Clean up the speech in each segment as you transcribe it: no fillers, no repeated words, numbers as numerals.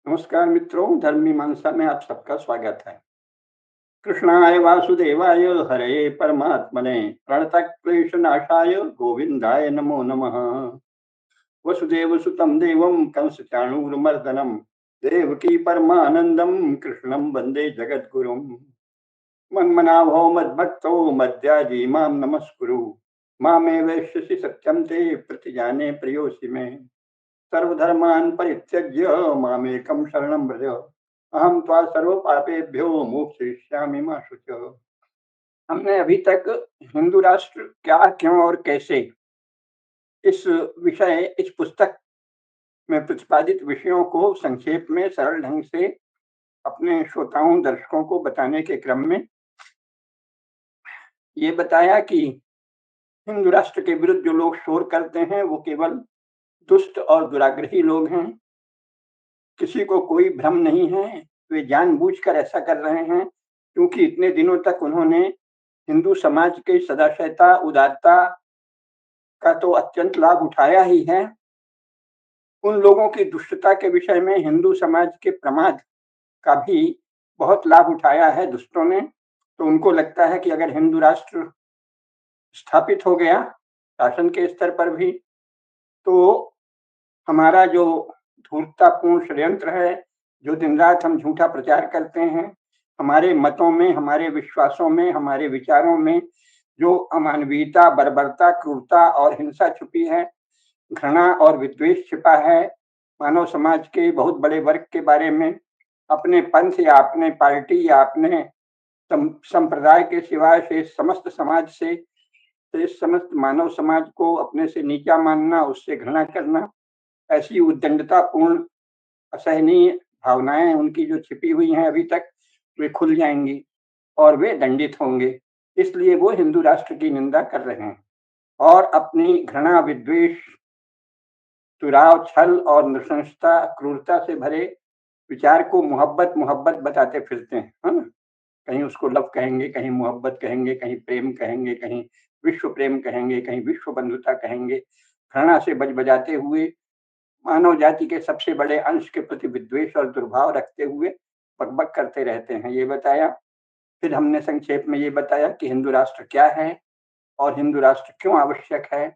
नमस्कार मित्रों, धर्म मीमांसा में आप सबका स्वागत है। कृष्णाय वासुदेवाय हरे परमात्मने प्रणतः क्लेशनाशाय गोविंदाय नमो नमः। वसुदेवसुतं देवं कंसचाणूरमर्दनं देवकी परमानन्दं कृष्णं वन्दे जगद्गुरुं। मन्मनाभो मद्भक्तो मद्याजी मां नमस्कुरु। मामे वैश्यसि सत्यं ते प्रतिजाने प्रियोऽसि मे। सर्वधर्मान् परित्यज्य मामेकं शरणं व्रज। अहम त्वा सर्व पापेभ्यो मोक्षयिष्यामि मा शुच। हमने अभी तक हिंदू राष्ट्र क्या, क्यों और कैसे इस पुस्तक में प्रतिपादित विषयों को संक्षेप में सरल ढंग से अपने श्रोताओं दर्शकों को बताने के क्रम में ये बताया कि हिंदू राष्ट्र के विरुद्ध जो लोग शोर करते हैं वो केवल दुष्ट और दुराग्रही लोग हैं। किसी को कोई भ्रम नहीं है, वे जानबूझकर ऐसा कर रहे हैं क्योंकि इतने दिनों तक उन्होंने हिंदू समाज की सदाशयता उदारता का तो अत्यंत लाभ उठाया ही है। उन लोगों की दुष्टता के विषय में हिंदू समाज के प्रमाद का भी बहुत लाभ उठाया है दुष्टों ने। तो उनको लगता है कि अगर हिंदू राष्ट्र स्थापित हो गया शासन के स्तर पर भी, तो हमारा जो धूर्ततापूर्ण षड्यंत्र है, जो दिन रात हम झूठा प्रचार करते हैं, हमारे मतों में, हमारे विश्वासों में, हमारे विचारों में जो अमानवीयता, बर्बरता, क्रूरता और हिंसा छुपी है, घृणा और विद्वेष छिपा है, मानव समाज के बहुत बड़े वर्ग के बारे में, अपने पंथ या अपने पार्टी या अपने संप्रदाय के सिवाय से समस्त समाज से समस्त मानव समाज को अपने से नीचा मानना, उससे घृणा करना, ऐसी उद्दंडतापूर्ण असहनीय भावनाएं उनकी जो छिपी हुई हैं अभी तक, वे खुल जाएंगी और वे दंडित होंगे। इसलिए वो हिंदू राष्ट्र की निंदा कर रहे हैं और अपनी घृणा, विद्वेष, चुराव, छल और नृशंसता, क्रूरता से भरे विचार को मोहब्बत मोहब्बत बताते फिरते हैं, है ना? कहीं उसको लव कहेंगे, कहीं मोहब्बत कहेंगे, कहीं प्रेम कहेंगे, कहीं विश्व प्रेम कहेंगे, कहीं विश्व बंधुता कहेंगे। घृणा से बजाते हुए मानव जाति के सबसे बड़े अंश के प्रति विद्वेष और दुर्भाव रखते हुए बकबक करते रहते हैं, ये बताया। फिर हमने संक्षेप में ये बताया कि हिंदू राष्ट्र क्या है और हिंदू राष्ट्र क्यों आवश्यक है।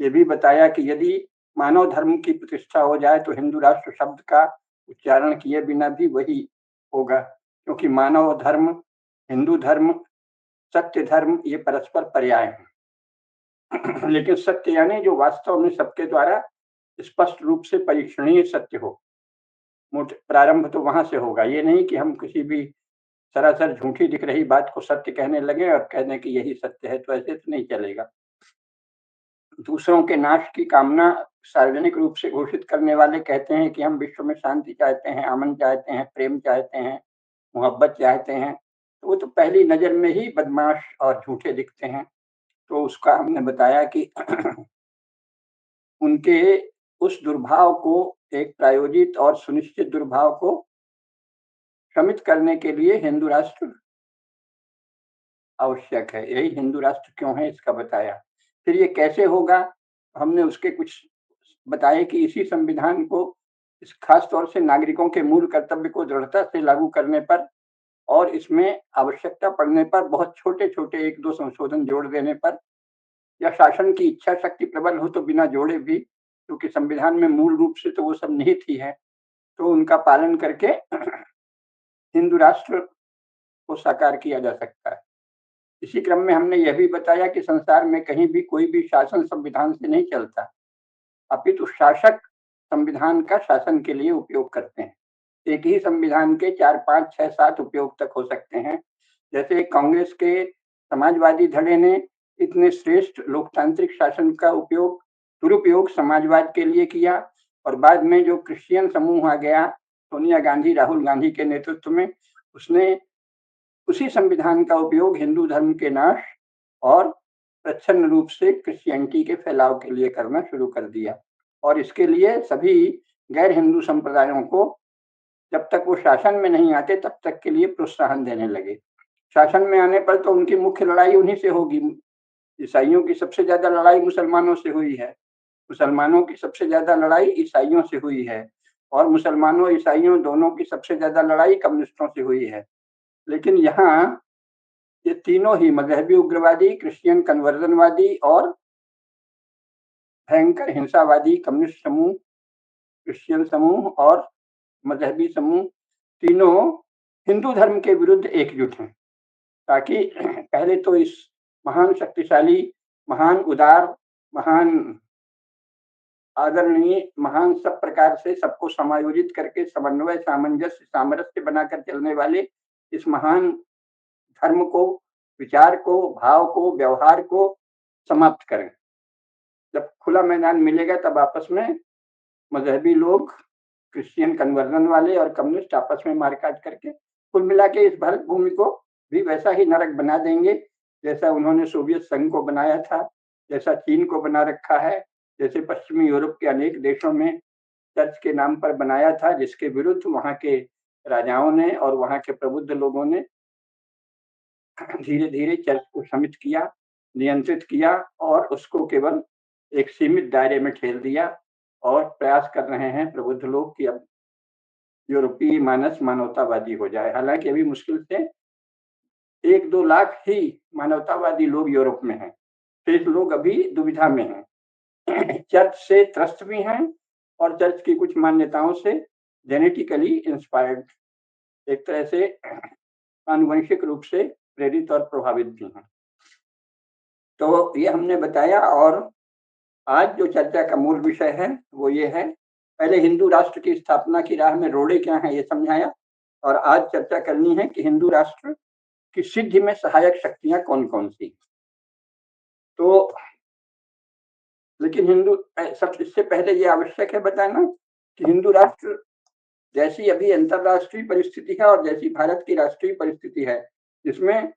ये भी बताया कि यदि मानव धर्म की प्रतिष्ठा हो जाए तो हिंदू राष्ट्र शब्द का उच्चारण किए बिना भी वही होगा, क्योंकि मानव धर्म, हिंदू धर्म, सत्य धर्म ये परस्पर पर्याय हैं। लेकिन सत्य यानी जो वास्तव में सबके द्वारा स्पष्ट रूप से परीक्षणीय सत्य हो। प्रारंभ तो वहां से होगा, ये नहीं कि हम किसी भी सरासर झूठी दिख रही बात को सत्य कहने लगे और कहने कि यही सत्य है, तो ऐसे तो नहीं चलेगा। दूसरों के नाश की कामना सार्वजनिक रूप से घोषित करने वाले कहते हैं कि हम विश्व में शांति चाहते हैं, अमन चाहते हैं, प्रेम चाहते हैं, मोहब्बत चाहते हैं, तो वो तो पहली नजर में ही बदमाश और झूठे दिखते हैं। तो उसका हमने बताया कि उनके उस दुर्भाव को, एक प्रायोजित और सुनिश्चित दुर्भाव को शमित करने के लिए हिंदू राष्ट्र आवश्यक है। यही हिंदू राष्ट्र क्यों है इसका बताया। फिर ये कैसे होगा, हमने उसके कुछ बताए कि इसी संविधान को, इस खास तौर से नागरिकों के मूल कर्तव्य को दृढ़ता से लागू करने पर और इसमें आवश्यकता पड़ने पर बहुत छोटे-छोटे 1-2 संशोधन जोड़ देने पर, या शासन की इच्छा शक्ति प्रबल हो तो बिना जोड़े भी, क्योंकि संविधान में मूल रूप से तो वो सब निहित ही है, तो उनका पालन करके हिंदू राष्ट्र को साकार किया जा सकता है। इसी क्रम में हमने यह भी बताया कि संसार में कहीं भी कोई भी शासन संविधान से नहीं चलता, अपितु शासक संविधान का शासन के लिए उपयोग करते हैं। एक ही संविधान के 4, 5, 6, 7 उपयोग तक हो सकते हैं। जैसे कांग्रेस के समाजवादी धड़े ने इतने श्रेष्ठ लोकतांत्रिक शासन का दुरुपयोग समाजवाद के लिए किया, और बाद में जो क्रिश्चियन समूह आ गया सोनिया गांधी, राहुल गांधी के नेतृत्व में, उसने उसी संविधान का उपयोग हिंदू धर्म के नाश और प्रच्छन्न रूप से क्रिश्चियनिटी के फैलाव के लिए करना शुरू कर दिया। और इसके लिए सभी गैर हिंदू संप्रदायों को जब तक वो शासन में नहीं आते तब तक के लिए प्रोत्साहन देने लगे। शासन में आने पर तो उनकी मुख्य लड़ाई उन्हीं से होगी। ईसाइयों की सबसे ज्यादा लड़ाई मुसलमानों से हुई है, मुसलमानों की सबसे ज्यादा लड़ाई ईसाइयों से हुई है, और मुसलमानों ईसाइयों दोनों की सबसे ज़्यादा लड़ाई कम्युनिस्टों से हुई है। लेकिन यहाँ ये तीनों ही मजहबी उग्रवादी, क्रिश्चियन कन्वर्जनवादी और भयंकर हिंसावादी कम्युनिस्ट समूह, क्रिश्चियन समूह और मजहबी समूह तीनों हिंदू धर्म के विरुद्ध एकजुट हैं, ताकि पहले तो इस महान शक्तिशाली, महान उदार, महान आदरणीय, महान सब प्रकार से सबको समायोजित करके समन्वय, सामंजस्य, सामरस्य बनाकर चलने वाले इस महान धर्म को, विचार को, भाव को, व्यवहार को समाप्त करें। जब खुला मैदान मिलेगा तब आपस में मजहबी लोग, क्रिश्चियन कन्वर्जन वाले और कम्युनिस्ट आपस में मारकाट करके कुल मिला के इस भारत भूमि को भी वैसा ही नरक बना देंगे जैसा उन्होंने सोवियत संघ को बनाया था, जैसा चीन को बना रखा है, जैसे पश्चिमी यूरोप के अनेक देशों में चर्च के नाम पर बनाया था, जिसके विरुद्ध वहां के राजाओं ने और वहां के प्रबुद्ध लोगों ने धीरे धीरे चर्च को समित किया, नियंत्रित किया और उसको केवल एक सीमित दायरे में ठेल दिया और प्रयास कर रहे हैं प्रबुद्ध लोग कि अब यूरोपीय मानस मानवतावादी हो जाए। हालांकि अभी मुश्किल से 1-2 लाख ही मानवतावादी लोग यूरोप में हैं, शेष लोग अभी दुविधा में हैं। चर्च से त्रस्त भी हैं और चर्च की कुछ मान्यताओं से जेनेटिकली इंस्पायर्ड, एक तरह से आनुवंशिक रूप से प्रेरित और प्रभावित भी हैं। तो ये हमने बताया और आज जो चर्चा का मूल विषय है वो ये है, पहले हिंदू राष्ट्र की स्थापना की राह में रोड़े क्या हैं ये समझाया और आज चर्चा करनी है कि हिंदू राष्ट्र की सिद्धि में सहायक शक्तियां कौन कौन सी। तो लेकिन हिंदू सब इससे पहले ये आवश्यक है बताना कि हिंदू राष्ट्र जैसी अभी अंतरराष्ट्रीय परिस्थिति है और जैसी भारत की राष्ट्रीय परिस्थिति है, जिसमें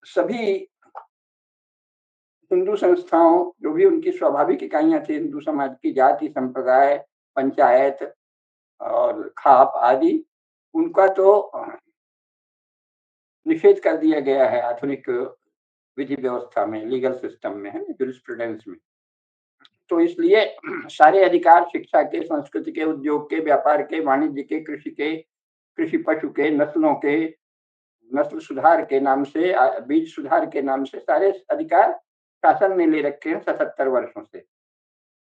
सभी हिंदू संस्थाओं जो भी उनकी स्वाभाविक इकाइयां थी हिंदू समाज की, जाति, संप्रदाय, पंचायत और खाप आदि, उनका तो निषेध कर दिया गया है आधुनिक विधि व्यवस्था में, लीगल सिस्टम में, है जूरिस्प्रूडेंस में। तो इसलिए सारे अधिकार शिक्षा के, संस्कृति के, उद्योग के, व्यापार के, वाणिज्य के, कृषि पशु के, नस्लों के, नस्ल सुधार के नाम से, बीज सुधार के नाम से सारे अधिकार शासन ने ले रखे हैं 77 वर्षों से।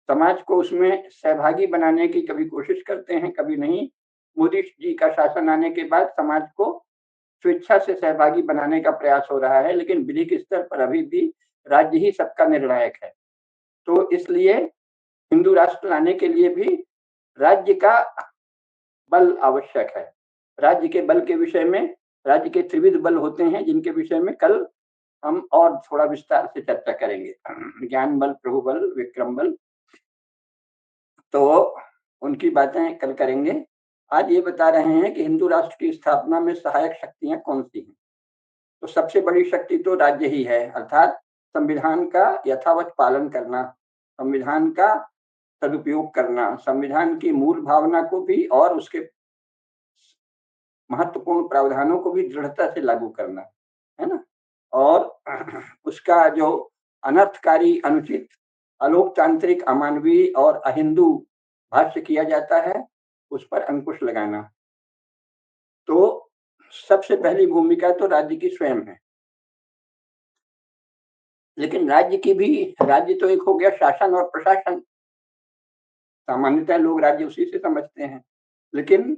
समाज को उसमें सहभागी बनाने की कभी कोशिश करते हैं, कभी नहीं। मोदी जी का शासन आने के बाद समाज को स्वेच्छा से सहभागी बनाने का प्रयास हो रहा है, लेकिन विधिक स्तर पर अभी भी राज्य ही सबका निर्णायक है। तो इसलिए हिंदू राष्ट्र लाने के लिए भी राज्य का बल आवश्यक है। राज्य के बल के विषय में, राज्य के त्रिविध बल होते हैं जिनके विषय में कल हम और थोड़ा विस्तार से चर्चा करेंगे। ज्ञान बल, प्रभु बल, विक्रम बल, तो उनकी बातें कल करेंगे। आज ये बता रहे हैं कि हिंदू राष्ट्र की स्थापना में सहायक शक्तियां कौन सी हैं। तो सबसे बड़ी शक्ति तो राज्य ही है, अर्थात संविधान का यथावत पालन करना, संविधान का सदुपयोग करना, संविधान की मूल भावना को भी और उसके महत्वपूर्ण प्रावधानों को भी दृढ़ता से लागू करना, है ना। और उसका जो अनर्थकारी, अनुचित, अलोकतांत्रिक, अमानवीय और अहिंदू भाष्य किया जाता है उस पर अंकुश लगाना। तो सबसे पहली भूमिका तो राज्य की स्वयं है। लेकिन राज्य तो एक हो गया शासन और प्रशासन, सामान्यतः लोग राज्य उसी से समझते हैं। लेकिन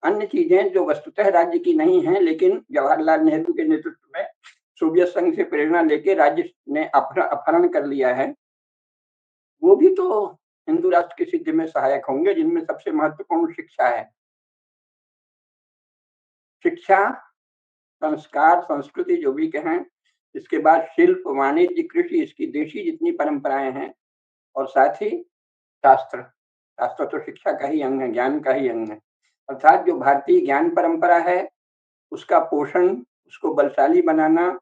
अन्य चीजें जो वस्तुतः राज्य की नहीं है, लेकिन जवाहरलाल नेहरू के नेतृत्व में सोवियत संघ से प्रेरणा लेके राज्य ने अपहरण कर लिया है, वो भी तो हिंदू राष्ट्र की सिद्धि में सहायक होंगे, जिनमें सबसे महत्वपूर्ण शिक्षा है। शिक्षा, संस्कार, संस्कृति जो भी कहें, इसके बाद शिल्प, वाणिज्य, कृषि, इसकी देशी जितनी परंपराएं हैं, और साथ ही शास्त्र। शास्त्र तो शिक्षा का ही अंग है, ज्ञान का ही अंग है। अर्थात जो भारतीय ज्ञान परंपरा है उसका पोषण, उसको बलशाली बनाना,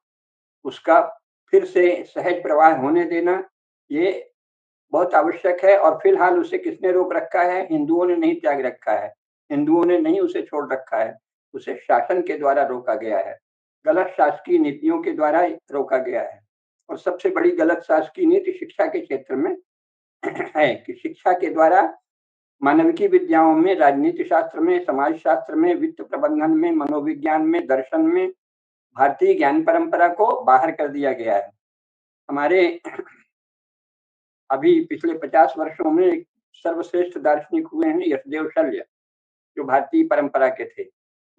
उसका फिर से सहज प्रवाह होने देना, ये बहुत आवश्यक है। और फिलहाल उसे किसने रोक रखा है? हिंदुओं ने नहीं त्याग रखा है, हिंदुओं ने नहीं उसे छोड़ रखा है, उसे शासन के द्वारा रोका गया है, गलत शासकीय नीतियों के द्वारा रोका गया है। और सबसे बड़ी गलत शासकीय नीति शिक्षा के क्षेत्र में है कि शिक्षा के द्वारा मानविकी विद्याओं में, राजनीति शास्त्र में, समाज शास्त्र में, वित्त प्रबंधन में, मनोविज्ञान में, दर्शन में भारतीय ज्ञान परंपरा को बाहर कर दिया गया है। हमारे अभी पिछले 50 वर्षों में एक सर्वश्रेष्ठ दार्शनिक हुए हैं यशदेव शल्य, जो भारतीय परंपरा के थे।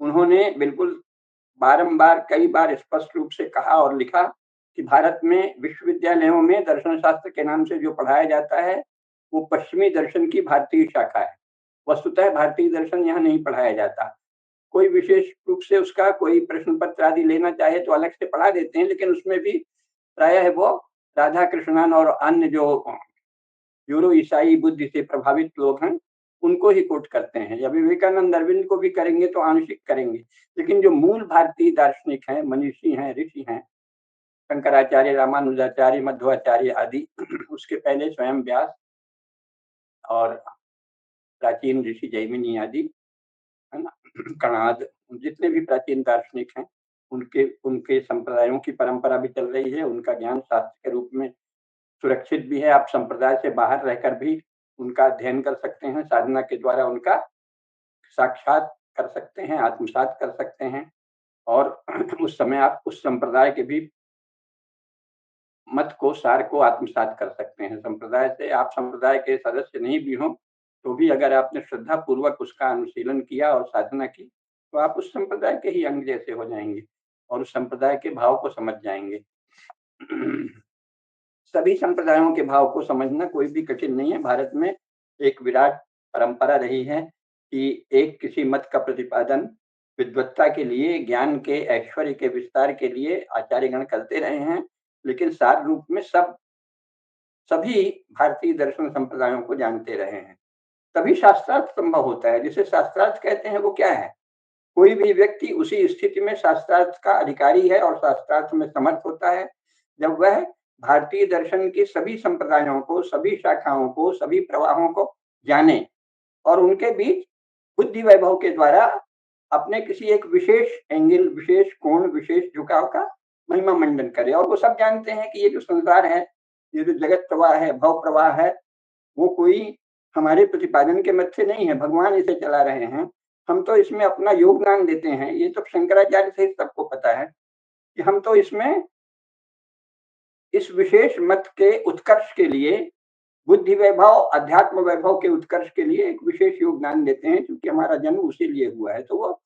उन्होंने बिल्कुल बारंबार कई बार स्पष्ट रूप से कहा और लिखा कि भारत में विश्वविद्यालयों में दर्शन शास्त्र के नाम से जो पढ़ाया जाता है, वो पश्चिमी दर्शन की भारतीय शाखा है। वस्तुतः भारतीय दर्शन यहाँ नहीं पढ़ाया जाता। कोई विशेष रूप से उसका कोई प्रश्न पत्र आदि लेना चाहे तो अलग से पढ़ा देते हैं, लेकिन उसमें भी प्रायः वो राधा कृष्णन और अन्य जो यूरो ईसाई बुद्धि से प्रभावित लोग हैं, उनको ही कोट करते हैं। या विवेकानंद अरविंद को भी करेंगे तो आंशिक करेंगे, लेकिन जो मूल भारतीय दार्शनिक हैं, मनीषी हैं, ऋषि हैं, शंकराचार्य, रामानुजाचार्य, मध्वाचार्य आदि, उसके पहले स्वयं व्यास और प्राचीन ऋषि जैमिनी आदि, है ना, कणाद, जितने भी प्राचीन दार्शनिक हैं, उनके उनके संप्रदायों की परंपरा भी चल रही है। उनका ज्ञान शास्त्र के रूप में सुरक्षित भी है। आप संप्रदाय से बाहर रहकर भी उनका अध्ययन कर सकते हैं, साधना के द्वारा उनका साक्षात कर सकते हैं, आत्मसात कर सकते हैं, और उस समय आप उस संप्रदाय के भी मत को, सार को आत्मसात कर सकते हैं। संप्रदाय से आप संप्रदाय के सदस्य नहीं भी हों, तो भी अगर आपने श्रद्धा पूर्वक उसका अनुशीलन किया और साधना की, तो आप उस संप्रदाय के ही अंग जैसे हो जाएंगे और उस संप्रदाय के भाव को समझ जाएंगे। सभी संप्रदायों के भाव को समझना कोई भी कठिन नहीं है। भारत में एक विराट परंपरा रही है कि एक किसी मत का प्रतिपादन विद्वत्ता के लिए, ज्ञान के ऐश्वर्य के विस्तार के लिए आचार्यगण करते रहे हैं, लेकिन सार रूप में सभी भारतीय दर्शन संप्रदायों को जानते रहे हैं। तभी शास्त्रार्थ संभव होता है। जिसे शास्त्रार्थ कहते हैं वो क्या है? कोई भी व्यक्ति उसी स्थिति में शास्त्रार्थ का अधिकारी है और शास्त्रार्थ में समर्थ होता है जब वह भारतीय दर्शन की सभी संप्रदायों को, सभी शाखाओं को, सभी प्रवाहों को जाने और उनके बीच बुद्धि वैभव के द्वारा अपने किसी एक विशेष एंगल, विशेष कोण, विशेष झुकाव का महिमा मंडन करे। और वो सब जानते हैं कि ये जो संसार है, ये जो जगत प्रवाह है, भव प्रवाह है, वो कोई हमारे प्रतिपादन के मत से नहीं है, भगवान इसे चला रहे हैं, हम तो इसमें अपना योगदान देते हैं। ये तो शंकराचार्य सहित सबको पता है कि हम तो इसमें इस विशेष मत के उत्कर्ष के लिए, बुद्धि वैभव, अध्यात्म वैभव के उत्कर्ष के लिए एक विशेष योगदान देते हैं, क्योंकि हमारा जन्म उसी लिए हुआ है। तो वो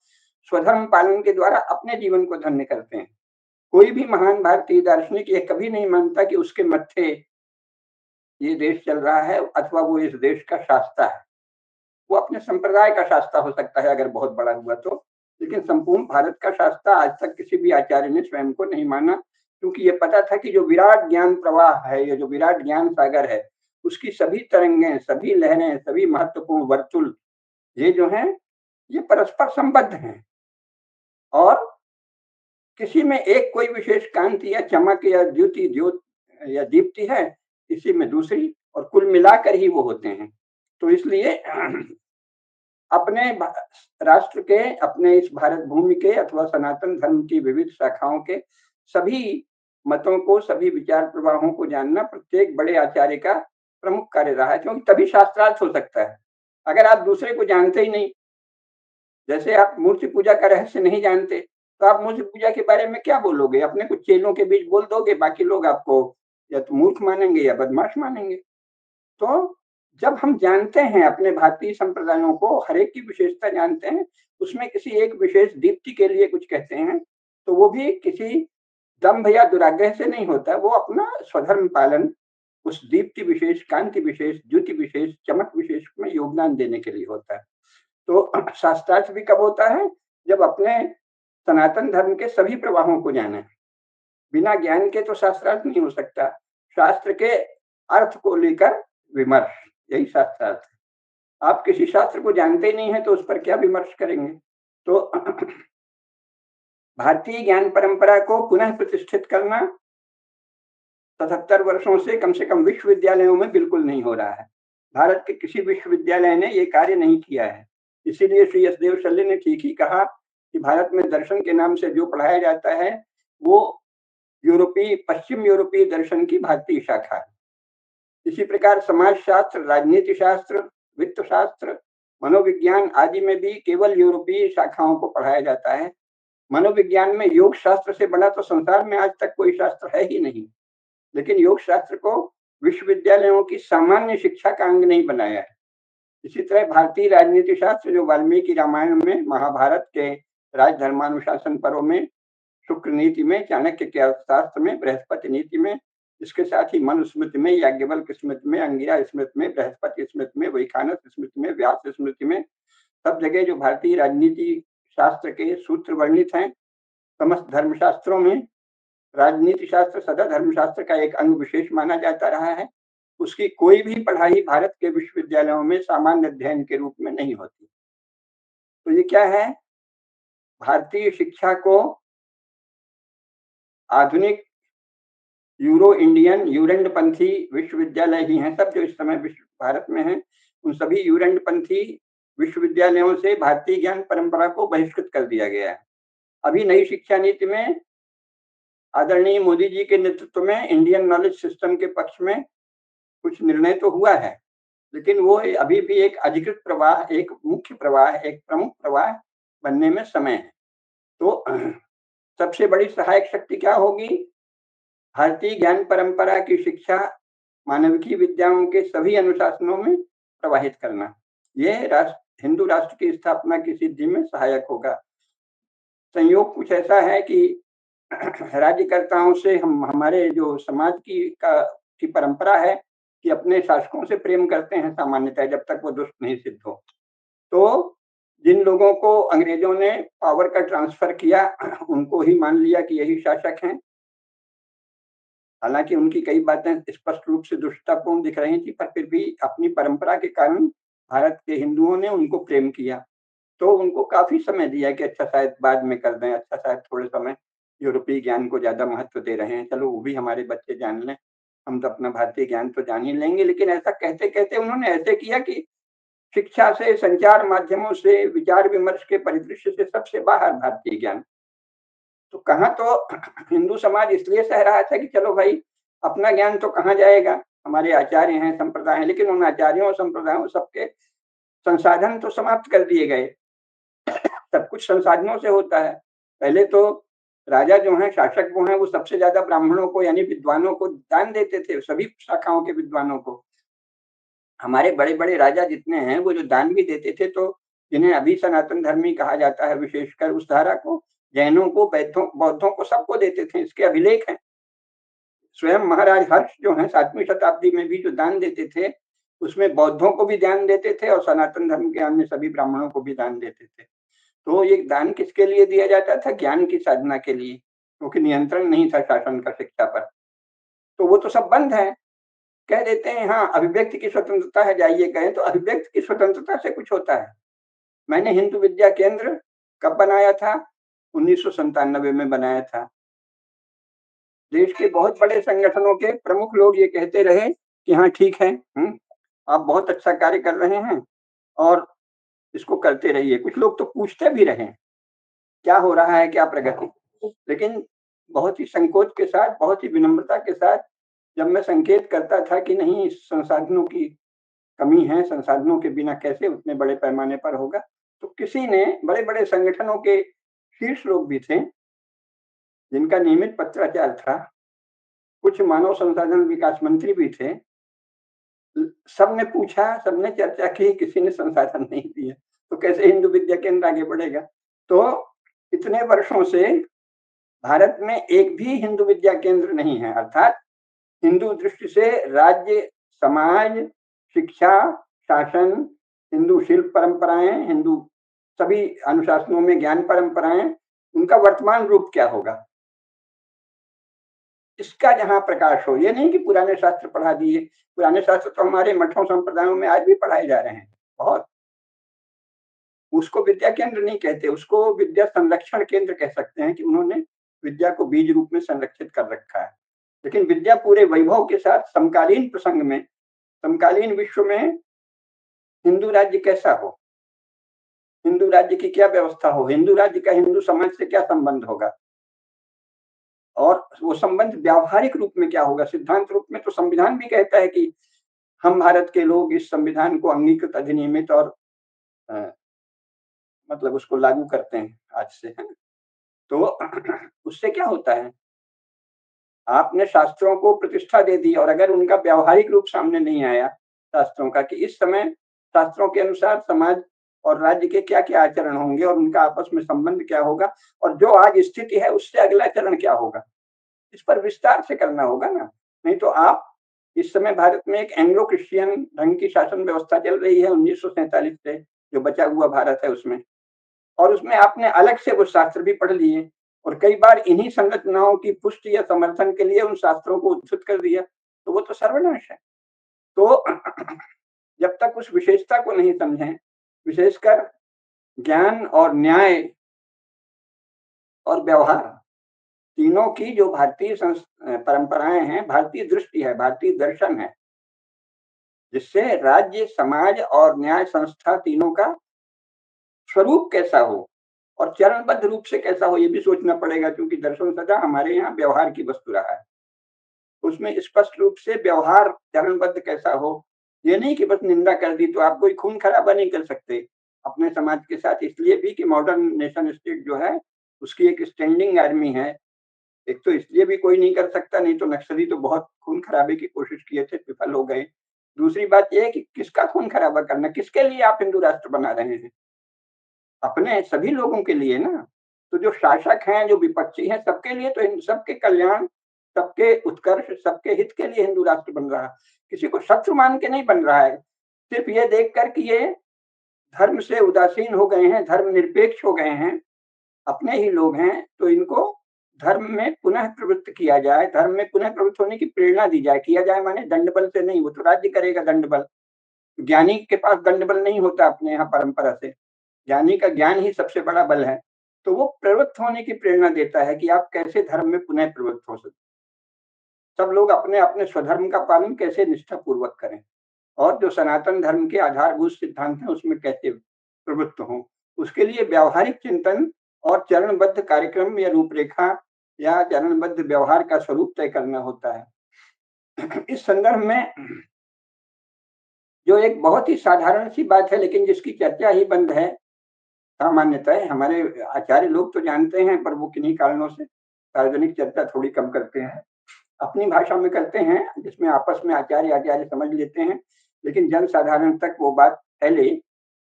स्वधर्म पालन के द्वारा अपने जीवन को धन्य करते हैं। कोई भी महान भारतीय दार्शनिक ये कभी नहीं मानता कि उसके मत्थे ये देश चल रहा है अथवा वो इस देश का शास्ता है। वो अपने संप्रदाय का शास्ता हो सकता है अगर बहुत बड़ा हुआ तो, लेकिन संपूर्ण भारत का शास्ता आज तक किसी भी आचार्य ने स्वयं को नहीं माना, क्योंकि ये पता था कि जो विराट ज्ञान प्रवाह है, ये जो विराट ज्ञान सागर है, उसकी सभी तरंगें, सभी लहरें, सभी महत्वपूर्ण वर्तुल, ये जो हैं, ये परस्पर संबद्ध हैं और किसी में एक कोई विशेष कांति या चमक या द्युति ज्योत या दीप्ति है, इसी में दूसरी, और कुल मिलाकर ही वो होते हैं। तो इसलिए अपने राष्ट्र के, अपने इस भारत भूमि के अथवा सनातन धर्म की विविध शाखाओं के सभी मतों को, सभी विचार प्रवाहों को जानना प्रत्येक बड़े आचार्य का प्रमुख कार्य रहा है, क्योंकि तभी शास्त्रार्थ हो सकता है। अगर आप दूसरे को जानते ही नहीं, जैसे आप मूर्ति पूजा का रहस्य नहीं जानते, तो आप मूर्ति पूजा के बारे में क्या बोलोगे? अपने कुछ चेलों के बीच बोल दोगे, बाकी लोग आपको या तो मूर्ख मानेंगे या बदमाश मानेंगे। तो जब हम जानते हैं अपने भारतीय संप्रदायों को, हर एक की विशेषता जानते हैं, उसमें किसी एक विशेष दीप्ति के लिए कुछ कहते हैं, तो वो भी किसी दंभ या दुराग्रह से नहीं होता, वो अपना स्वधर्म पालन, उस दीप्ति विशेष, कांति विशेष, द्युति विशेष, चमक विशेष में योगदान देने के लिए होता है। तो शास्त्रार्थ भी कब होता है? जब अपने सनातन धर्म के सभी प्रवाहों को जाने। बिना ज्ञान के तो शास्त्रार्थ नहीं हो सकता। शास्त्र के अर्थ को लेकर विमर्श, यही शास्त्रार्थ है। आप किसी शास्त्र को जानते ही नहीं है तो उस पर क्या विमर्श करेंगे? तो भारतीय ज्ञान परंपरा को पुनः प्रतिष्ठित करना 77 वर्षों से कम विश्वविद्यालयों में बिल्कुल नहीं हो रहा है। भारत के किसी विश्वविद्यालय ने ये कार्य नहीं किया है। इसीलिए श्री यशदेव शल्य ने ठीक ही कहा कि भारत में दर्शन के नाम से जो पढ़ाया जाता है वो पश्चिम यूरोपीय दर्शन की भारतीय शाखा है। इसी प्रकार समाज शास्त्र, राजनीति शास्त्र, वित्त शास्त्र, मनोविज्ञान आदि में भी केवल यूरोपीय शाखाओं को पढ़ाया जाता है। मनोविज्ञान में योग शास्त्र से बड़ा तो संसार में आज तक कोई शास्त्र है ही नहीं, लेकिन योग शास्त्र को विश्वविद्यालयों की सामान्य शिक्षा का अंग नहीं बनाया है। इसी तरह भारतीय राजनीति शास्त्र, जो वाल्मीकि रामायण में, महाभारत के राजधर्मानुशासन पर्व में, शुक्र नीति में, चाणक्य के अर्थशास्त्र में, बृहस्पति नीति में, इसके साथ ही मनुस्मृति में, याज्ञवल्क्य स्मृति में, अंगिरा स्मृति में, बृहस्पति स्मृति में, वैखानस स्मृति में, व्यास स्मृति में, सब जगह जो भारतीय राजनीति शास्त्र के सूत्र वर्णित हैं, समस्त धर्मशास्त्रों में राजनीति शास्त्र सदा धर्मशास्त्र का एक अंग विशेष माना जाता रहा है। उसकी कोई भी पढ़ाई भारत के विश्वविद्यालयों में सामान्य अध्ययन के रूप में नहीं होती। तो ये क्या है? भारतीय शिक्षा को आधुनिक यूरो इंडियन यूरेंडपंथी विश्वविद्यालय ही हैं सब जो इस समय विश्व भारत में हैं, उन सभी यूरेंडपंथी विश्वविद्यालयों से भारतीय ज्ञान परंपरा को बहिष्कृत कर दिया गया है। अभी नई शिक्षा नीति में आदरणीय मोदी जी के नेतृत्व में इंडियन नॉलेज सिस्टम के पक्ष में कुछ निर्णय तो हुआ है, लेकिन वो अभी भी एक अधिकृत प्रवाह, एक मुख्य प्रवाह, एक प्रमुख प्रवाह बनने में समय है। तो सबसे बड़ी सहायक शक्ति क्या होगी? भारतीय ज्ञान परंपरा की शिक्षा मानविकी विद्याओं के सभी अनुशासनों में प्रवाहित करना, यह हिंदू राष्ट्र की स्थापना की सिद्धि में सहायक होगा। संयोग कुछ ऐसा है कि राज्यकर्ताओं से हमारे जो समाज की परंपरा है कि अपने शासकों से प्रेम करते हैं सामान्यतः, जब तक वो दुष्ट नहीं सिद्ध हो। तो जिन लोगों को अंग्रेजों ने पावर का ट्रांसफर किया, उनको ही मान लिया कि यही शासक हैं। हालांकि उनकी कई बातें स्पष्ट रूप से दुष्टतापूर्ण दिख रही थी, पर फिर भी अपनी परंपरा के कारण भारत के हिंदुओं ने उनको प्रेम किया। तो उनको काफी समय दिया कि अच्छा शायद बाद में कर दें, अच्छा शायद थोड़े समय यूरोपीय ज्ञान को ज्यादा महत्व दे रहे हैं, चलो वो भी हमारे बच्चे जान लें, हम तो अपना भारतीय ज्ञान तो जान ही लेंगे। लेकिन ऐसा कहते कहते उन्होंने ऐसे किया कि शिक्षा से, संचार माध्यमों से, विचार विमर्श के परिदृश्य से सबसे बाहर भारतीय ज्ञान। तो कहाँ तो हिंदू समाज इसलिए सह रहा था कि चलो भाई अपना ज्ञान तो कहाँ जाएगा, हमारे आचार्य हैं, संप्रदाय हैं, लेकिन उन आचार्यों और संप्रदायों सबके संसाधन तो समाप्त कर दिए गए। सब कुछ संसाधनों से होता है। पहले तो राजा जो हैं, शासक वो हैं, वो सबसे ज्यादा ब्राह्मणों को यानी विद्वानों को दान देते थे, सभी शाखाओं के विद्वानों को। हमारे बड़े बड़े राजा जितने हैं वो जो दान भी देते थे, तो जिन्हें अभी सनातन धर्मी कहा जाता है, विशेषकर उस धारा को, जैनों को, बौद्धों को, सबको देते थे। इसके अभिलेख हैं। स्वयं महाराज हर्ष जो हैं 7वीं शताब्दी में भी जो दान देते थे, उसमें बौद्धों को भी दान देते थे और सनातन धर्म के अन्य सभी ब्राह्मणों को भी दान देते थे। तो ये दान किसके लिए दिया जाता था? ज्ञान की साधना के लिए, क्योंकि नियंत्रण नहीं था शासन का शिक्षा पर। तो वो तो सब बंद है। कह देते हैं हाँ अभिव्यक्ति की स्वतंत्रता है, जाइए कहें, तो अभिव्यक्ति की स्वतंत्रता से कुछ होता है? मैंने हिंदू विद्या केंद्र कब बनाया था? 1997 में बनाया था। देश के बहुत बड़े संगठनों के प्रमुख लोग ये कहते रहे कि हाँ ठीक है, आप बहुत अच्छा कार्य कर रहे हैं और इसको करते रहिए। कुछ लोग तो पूछते भी रहे क्या हो रहा है, क्या प्रगति, लेकिन बहुत ही संकोच के साथ, बहुत ही विनम्रता के साथ जब मैं संकेत करता था कि नहीं, संसाधनों की कमी है, संसाधनों के बिना कैसे उतने बड़े पैमाने पर होगा, तो किसी ने, बड़े बड़े संगठनों के शीर्ष लोग भी थे जिनका नियमित पत्राचार था, कुछ मानव संसाधन विकास मंत्री भी थे, सबने पूछा, सबने चर्चा की, किसी ने संसाधन नहीं दिए, तो कैसे हिंदू विद्या केंद्र आगे बढ़ेगा? तो इतने वर्षों से भारत में एक भी हिंदू विद्या केंद्र नहीं है, अर्थात हिंदू दृष्टि से राज्य, समाज, शिक्षा, शासन, हिंदू शिल्प परंपराएं, हिंदू सभी अनुशासनों में ज्ञान परंपराएं, उनका वर्तमान रूप क्या होगा, इसका जहां प्रकाश हो। ये नहीं कि पुराने शास्त्र पढ़ा दिए, पुराने शास्त्र तो हमारे मठों संप्रदायों में आज भी पढ़ाए जा रहे हैं बहुत। उसको विद्या केंद्र नहीं कहते, उसको विद्या संरक्षण केंद्र कह सकते हैं कि उन्होंने विद्या को बीज रूप में संरक्षित कर रखा है। लेकिन विद्या पूरे वैभव के साथ समकालीन प्रसंग में, समकालीन विश्व में हिंदू राज्य कैसा हो, हिंदू राज्य की क्या व्यवस्था हो, हिंदू राज्य का हिंदू समाज से क्या संबंध होगा, और वो संबंध व्यावहारिक रूप में क्या होगा। सिद्धांत रूप में तो संविधान भी कहता है कि हम भारत के लोग इस संविधान को अंगीकृत, अधिनियमित और अ, मतलब उसको लागू करते हैं आज से, है ना? तो उससे क्या होता है, आपने शास्त्रों को प्रतिष्ठा दे दी और अगर उनका व्यावहारिक रूप सामने नहीं आया शास्त्रों का कि इस समय शास्त्रों के अनुसार समाज और राज्य के क्या-क्या आचरण होंगे और उनका आपस में संबंध क्या होगा और जो आज स्थिति है उससे अगला चरण क्या होगा, इस पर विस्तार से करना होगा ना। नहीं तो आप इस समय भारत में एक एंग्लो क्रिश्चियन ढंग की शासन व्यवस्था चल रही है 1947 से, जो बचा हुआ भारत है उसमें। और उसमें आपने अलग से वो शास्त्र भी पढ़ लिए और कई बार इन्हीं संरचनाओं की पुष्टि या समर्थन के लिए उन शास्त्रों को उद्धृत कर दिया, तो वो तो सर्वनाश है। तो जब तक उस विशेषता को नहीं समझें, विशेषकर ज्ञान और न्याय और व्यवहार तीनों की जो भारतीय परंपराएं हैं, भारतीय दृष्टि है, भारतीय दर्शन है, जिससे राज्य, समाज और न्याय संस्था तीनों का स्वरूप कैसा हो और चरणबद्ध रूप से कैसा हो, ये भी सोचना पड़ेगा क्योंकि दर्शन सदा हमारे यहाँ व्यवहार की वस्तु रहा है। उसमें स्पष्ट रूप से व्यवहार चरणबद्ध कैसा हो, ये नहीं कि बस निंदा कर दी तो आप कोई खून खराबा नहीं कर सकते अपने समाज के साथ, इसलिए भी कि मॉडर्न नेशन स्टेट जो है, उसकी एक स्टैंडिंग आर्मी है। एक तो इसलिए भी कोई नहीं कर सकता, नहीं तो नक्सली तो बहुत खून खराबे की कोशिश किए थे, विफल हो गए। दूसरी बात ये है कि किसका खून खराबा करना, किसके लिए आप हिंदू राष्ट्र बना रहे हैं? अपने सभी लोगों के लिए ना। तो जो शासक हैं, जो विपक्षी हैं, सबके लिए तो सबके कल्याण, सबके उत्कर्ष, सबके हित के लिए हिंदू राष्ट्र बन रहा है। किसी को शत्रु मान के नहीं बन रहा है। सिर्फ ये देखकर कि ये धर्म से उदासीन हो गए हैं, धर्मनिरपेक्ष हो गए हैं, अपने ही लोग हैं, तो इनको धर्म में पुनः प्रवृत्त किया जाए, धर्म में पुनः प्रवृत्त होने की प्रेरणा दी जाए। किया जाए माने दंड बल से नहीं, वो तो राज्य करेगा दंड बल। ज्ञानी के पास दंड बल नहीं होता अपने यहाँ परंपरा से। ज्ञानी का ज्ञान ही सबसे बड़ा बल है। तो वो प्रवृत्त होने की प्रेरणा देता है कि आप कैसे धर्म में पुनः प्रवृत्त हो सकते। सब लोग अपने-अपने स्वधर्म का पालन कैसे निष्ठापूर्वक करें और जो सनातन धर्म के आधारभूत सिद्धांत हैं उसमें कैसे प्रवृत्त हों। उसके लिए व्यावहारिक चिंतन और चरणबद्ध कार्यक्रम या रूपरेखा या चरणबद्ध व्यवहार का स्वरूप तय करना होता है। इस संदर्भ में जो एक बहुत ही साधारण सी बात है लेकिन जिसकी चर्चा ही बंद है, सामान्यतः हमारे आचार्य लोग तो जानते हैं पर वो किन्हीं कारणों से सार्वजनिक चर्चा थोड़ी कम करते हैं। अपनी भाषा में करते हैं जिसमें आपस में आचार्य-आचार्य समझ लेते हैं, लेकिन जन साधारण तक वो बात फैले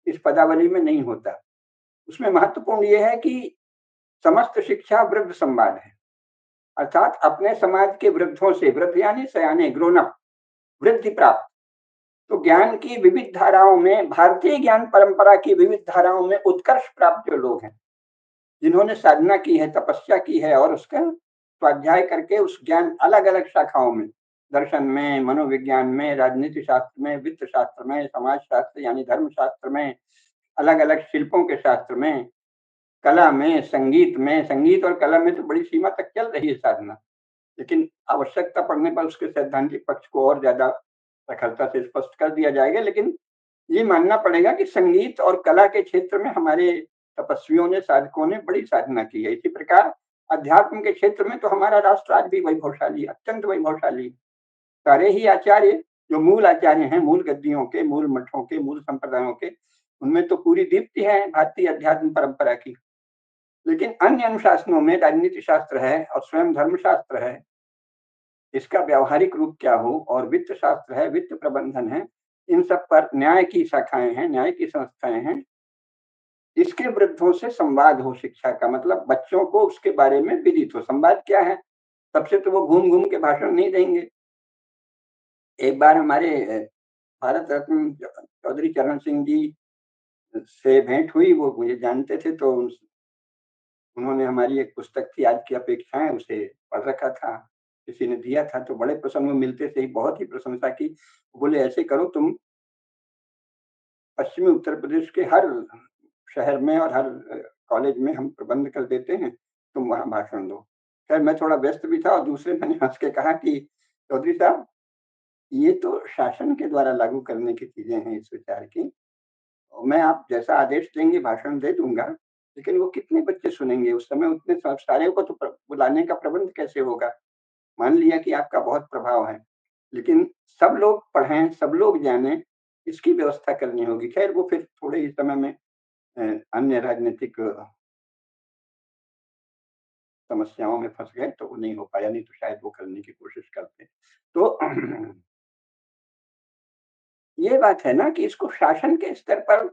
इस पदावली में नहीं होता। उसमें महत्वपूर्ण ये है कि समस्त शिक्षा वृद्ध संवाद है, अर्थात अपने समाज के वृद्धों से, वृद्ध यानी सयाने, ग्रोन अप, वृद्धि प्राप्त। तो ज्ञान की विविध धाराओं में, भारतीय ज्ञान परंपरा की विविध धाराओं में उत्कर्ष प्राप्त जो लोग हैं, जिन्होंने साधना की है, तपस्या की है और उसका स्वाध्याय करके उस ज्ञान अलग-अलग शाखाओं में, दर्शन में, मनोविज्ञान में, राजनीति शास्त्र में, वित्त शास्त्र में, समाज शास्त्र यानी धर्म शास्त्र में, अलग-अलग शिल्पों के शास्त्र में, कला में, संगीत में, संगीत और कला में तो बड़ी सीमा तक चल रही है साधना। लेकिन आवश्यकता पड़ने पर उसके सैद्धांतिक पक्ष को और ज़्यादा प्रखरता से स्पष्ट कर दिया जाएगा। लेकिन ये मानना पड़ेगा कि संगीत और कला के क्षेत्र में हमारे तपस्वियों ने, साधकों ने बड़ी साधना की है। इसी प्रकार अध्यात्म के क्षेत्र में तो हमारा राष्ट्र आज भी वैभवशाली, अत्यंत वैभवशाली। सारे ही आचार्य जो मूल आचार्य हैं, मूल गद्दियों के, मूल मठों के, मूल संप्रदायों के, उनमें तो पूरी दीप्ति है भारतीय अध्यात्म परंपरा की। लेकिन अन्य अनुशासनों में राजनीति शास्त्र है और स्वयं धर्मशास्त्र है, इसका व्यावहारिक रूप क्या हो, और वित्त शास्त्र है, वित्त प्रबंधन है, इन सब पर न्याय की शाखाएँ हैं, न्याय की संस्थाएँ हैं। इसके वृद्धों से संवाद हो शिक्षा का, मतलब बच्चों को उसके बारे में विदित हो। संवाद क्या है? सबसे तो वो घूम-घूम के भाषण नहीं देंगे। एक बार हमारे भारत रत्न चौधरी चरण सिंह जी से भेंट हुई, वो मुझे जानते थे तो उन्होंने हमारी एक पुस्तक थी आज की अपेक्षाएँ, उसे पढ़ रखा था, किसी ने दिया था तो बड़े प्रसन्न हुए, मिलते से ही बहुत ही प्रशंसा की। बोले ऐसे करो तुम पश्चिमी उत्तर प्रदेश के हर शहर में और हर कॉलेज में हम प्रबंध कर देते हैं, तुम वहाँ भाषण दो। खैर मैं थोड़ा व्यस्त भी था और दूसरे मैंने हँस के कहा कि चौधरी साहब, ये तो शासन के द्वारा लागू करने की चीज़ें हैं इस विचार की। और मैं आप जैसा आदेश देंगे भाषण दे दूँगा, लेकिन वो कितने बच्चे सुनेंगे? उस समय उतने सारे को तो बुलाने का प्रबंध कैसे होगा? मान लिया कि आपका बहुत प्रभाव है। लेकिन सब लोग पढ़ें, सब लोग जानें, इसकी व्यवस्था करनी होगी। ख़ैर वो फिर थोड़े ही समय में अन्य राजनीतिक समस्याओं में फँस गए, तो वो नहीं हो पाया, नहीं तो शायद वो करने की कोशिश करते। तो ये बात है ना कि इसको शासन के स्तर पर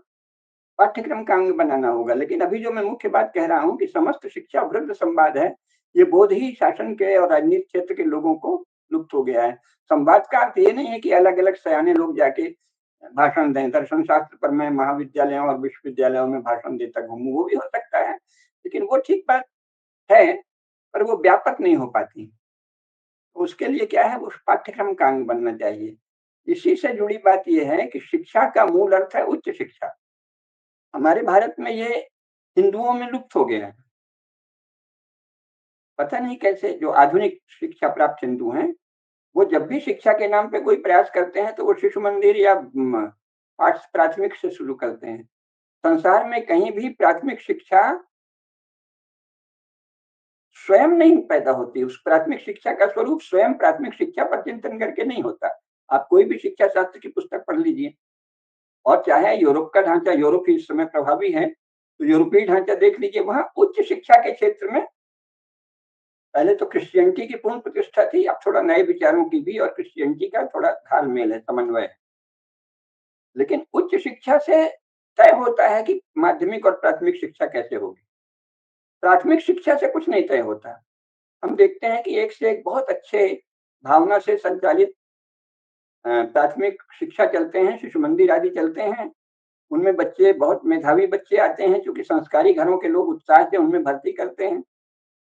पाठ्यक्रम का अंग बनाना होगा। लेकिन अभी जो मैं मुख्य बात कह रहा हूँ कि समस्त शिक्षा वृत्त संवाद है, ये बोध ही शासन के और राजनीतिक क्षेत्र के लोगों को लुप्त हो गया है। संवाद का अर्थ ये नहीं है कि अलग-अलग सयाने लोग जाके भाषण दें। दर्शन शास्त्र पर मैं महाविद्यालयों और विश्वविद्यालयों में भाषण देता घूमूँ, वो भी हो सकता है। लेकिन वो ठीक बात है, पर वो व्यापक नहीं हो पाती। उसके लिए क्या है, उस पाठ्यक्रम का अंग बनना चाहिए। इसी से जुड़ी बात ये है कि शिक्षा का मूल अर्थ है उच्च शिक्षा। हमारे भारत में ये हिंदुओं में लुप्त हो गया है। पता नहीं कैसे जो आधुनिक शिक्षा प्राप्त हिंदू हैं, वो जब भी शिक्षा के नाम पे कोई प्रयास करते हैं, तो वो शिशु मंदिर या प्राथमिक से शुरू करते हैं। संसार में कहीं भी प्राथमिक शिक्षा स्वयं नहीं पैदा होती। उस प्राथमिक शिक्षा का स्वरूप स्वयं प्राथमिक शिक्षा पर चिंतन करके नहीं होता। आप कोई भी शिक्षा शास्त्र की पुस्तक पढ़ लीजिए। और चाहे यूरोप का ढांचा, यूरोप ही इस समय प्रभावी है, तो यूरोपीय ढांचा देख लीजिए, वहाँ उच्च शिक्षा के क्षेत्र में पहले तो क्रिश्चियनिटी की पूर्ण प्रतिष्ठा थी, अब थोड़ा नए विचारों की भी और क्रिश्चियनिटी का थोड़ा घाल-मेल है, समन्वय है। लेकिन उच्च शिक्षा से तय होता है कि माध्यमिक और प्राथमिक शिक्षा कैसे होगी। प्राथमिक शिक्षा से कुछ नहीं तय होता। हम देखते हैं कि एक से एक बहुत अच्छे भावना से संचालित प्राथमिक शिक्षा चलते हैं, शिशु मंदिर आदि चलते हैं। उनमें बच्चे बहुत मेधावी बच्चे आते हैं, क्योंकि संस्कारी घरों के लोग उत्साह से उनमें भर्ती करते हैं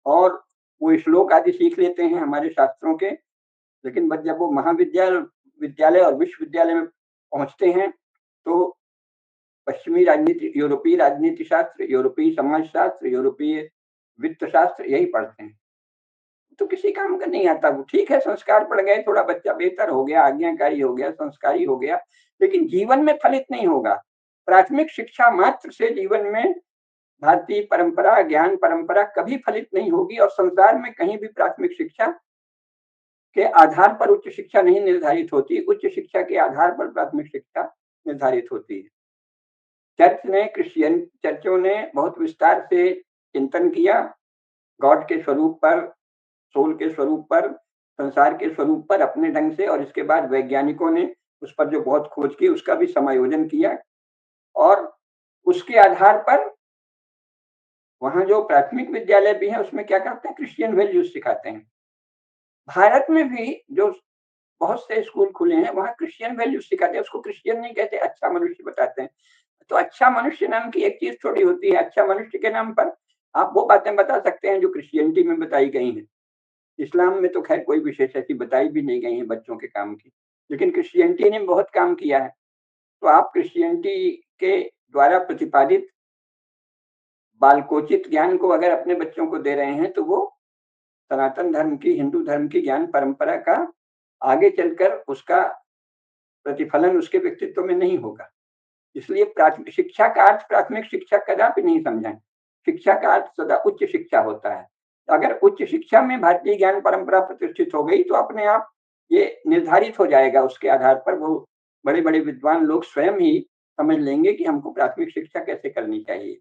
और वो श्लोक आदि सीख लेते हैं हमारे शास्त्रों के। लेकिन बस जब वो विद्यालय और विश्वविद्यालय में पहुँचते हैं, तो पश्चिमी राजनीति, यूरोपीय राजनीति शास्त्र, यूरोपीय समाजशास्त्र, यूरोपीय वित्त शास्त्र यही पढ़ते हैं। तो किसी काम का नहीं आता वो। ठीक है, संस्कार पड़ गए, थोड़ा बच्चा बेहतर हो गया, आज्ञाकारी हो गया, संस्कारी हो गया, लेकिन जीवन में फलित नहीं होगा। प्राथमिक शिक्षा मात्र से जीवन में भारतीय परंपरा, ज्ञान परंपरा कभी फलित नहीं होगी और संसार में कहीं भी प्राथमिक शिक्षा के आधार पर उच्च शिक्षा नहीं निर्धारित होती, उच्च शिक्षा के आधार पर प्राथमिक शिक्षा निर्धारित होती है। चर्चों ने बहुत विस्तार से चिंतन किया, गॉड के स्वरूप पर, सोल के स्वरूप पर, संसार के स्वरूप पर अपने ढंग से, और इसके बाद वैज्ञानिकों ने उस पर जो बहुत खोज की, उसका भी समायोजन किया और उसके आधार पर वहाँ जो प्राथमिक विद्यालय भी हैं, उसमें क्या करते हैं, क्रिश्चियन वैल्यूज़ सिखाते हैं। भारत में भी जो बहुत से स्कूल खुले हैं, वहाँ क्रिश्चियन वैल्यूज़ सिखाते हैं, उसको क्रिश्चियन नहीं कहते, अच्छा मनुष्य बताते हैं। तो अच्छा मनुष्य नाम की एक चीज़ थोड़ी होती है, अच्छा मनुष्य के नाम पर आप वो बातें बता सकते हैं जो क्रिश्चियनिटी में बताई गई हैं। इस्लाम में तो ख़ैर कोई विशेष ऐसी बताई भी नहीं गई हैं बच्चों के काम की, लेकिन क्रिश्चियनिटी ने बहुत काम किया है। तो आप क्रिश्चियनिटी के द्वारा प्रतिपादित बालकोचित ज्ञान को अगर अपने बच्चों को दे रहे हैं, तो वो सनातन धर्म की, हिंदू धर्म की ज्ञान परंपरा का आगे चलकर उसका प्रतिफलन उसके व्यक्तित्व में नहीं होगा। इसलिए प्राथमिक शिक्षा का अर्थ प्राथमिक शिक्षा कदापि नहीं समझें। शिक्षा का अर्थ सदा उच्च शिक्षा होता है। अगर उच्च शिक्षा में भारतीय ज्ञान परंपरा प्रतिष्ठित हो गई, तो अपने आप ये निर्धारित हो जाएगा, उसके आधार पर वो बड़े-बड़े विद्वान लोग स्वयं ही समझ लेंगे कि हमको प्राथमिक शिक्षा कैसे करनी चाहिए।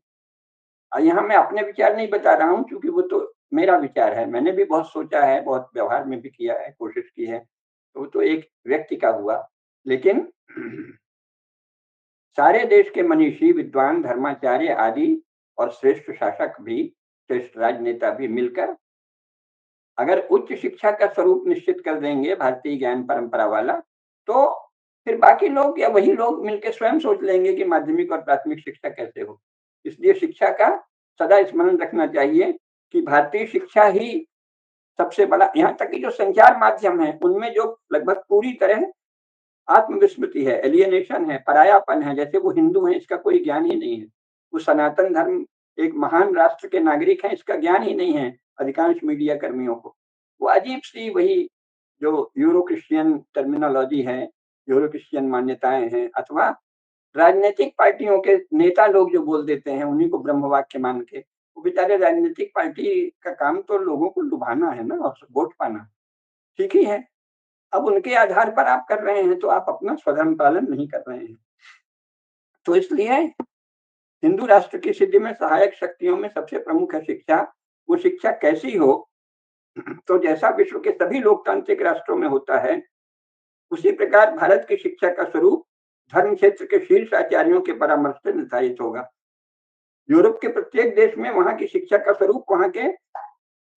यहाँ मैं अपने विचार नहीं बता रहा हूँ, क्योंकि वो तो मेरा विचार है। मैंने भी बहुत सोचा है, बहुत व्यवहार में भी किया है, कोशिश की है। तो वो तो एक व्यक्ति का हुआ। लेकिन सारे देश के मनीषी, विद्वान, धर्माचार्य आदि और श्रेष्ठ शासक भी, श्रेष्ठ राजनेता भी मिलकर अगर उच्च शिक्षा का स्वरूप निश्चित कर देंगे भारतीय ज्ञान परंपरा वाला, तो फिर बाकी लोग या वही लोग मिलके स्वयं सोच लेंगे कि माध्यमिक और प्राथमिक शिक्षा कैसे हो। इसलिए शिक्षा का सदा स्मरण रखना चाहिए कि भारतीय शिक्षा ही सबसे बड़ा, यहाँ तक कि जो संचार माध्यम है, उनमें जो लगभग पूरी तरह आत्मविस्मृति है, एलियनेशन है, परायापन है, जैसे वो हिंदू हैं, इसका कोई ज्ञान ही नहीं है। वो सनातन धर्म एक महान राष्ट्र के नागरिक हैं, इसका ज्ञान ही नहीं है अधिकांश मीडिया कर्मियों को। वो अजीब-सी वही जो यूरो क्रिश्चियन टर्मिनोलॉजी है, यूरो क्रिश्चियन मान्यताएँ हैं, अथवा राजनीतिक पार्टियों के नेता लोग जो बोल देते हैं, उन्हीं को ब्रह्म वाक्य मान के। वो बेचारे राजनीतिक पार्टी का काम तो लोगों को लुभाना है ना और वोट पाना। ठीक ही है। अब उनके आधार पर आप कर रहे हैं तो आप अपना स्वधर्म पालन नहीं कर रहे हैं। तो इसलिए हिंदू राष्ट्र की सिद्धि में सहायक शक्तियों में सबसे प्रमुख है शिक्षा। वो शिक्षा कैसी हो? तो जैसा विश्व के सभी लोकतांत्रिक राष्ट्रों में होता है, उसी प्रकार भारत की शिक्षा का स्वरूप धर्म क्षेत्र के शीर्ष आचार्यों के परामर्श से निर्धारित होगा। यूरोप के प्रत्येक देश में वहां की शिक्षा का स्वरूप वहां के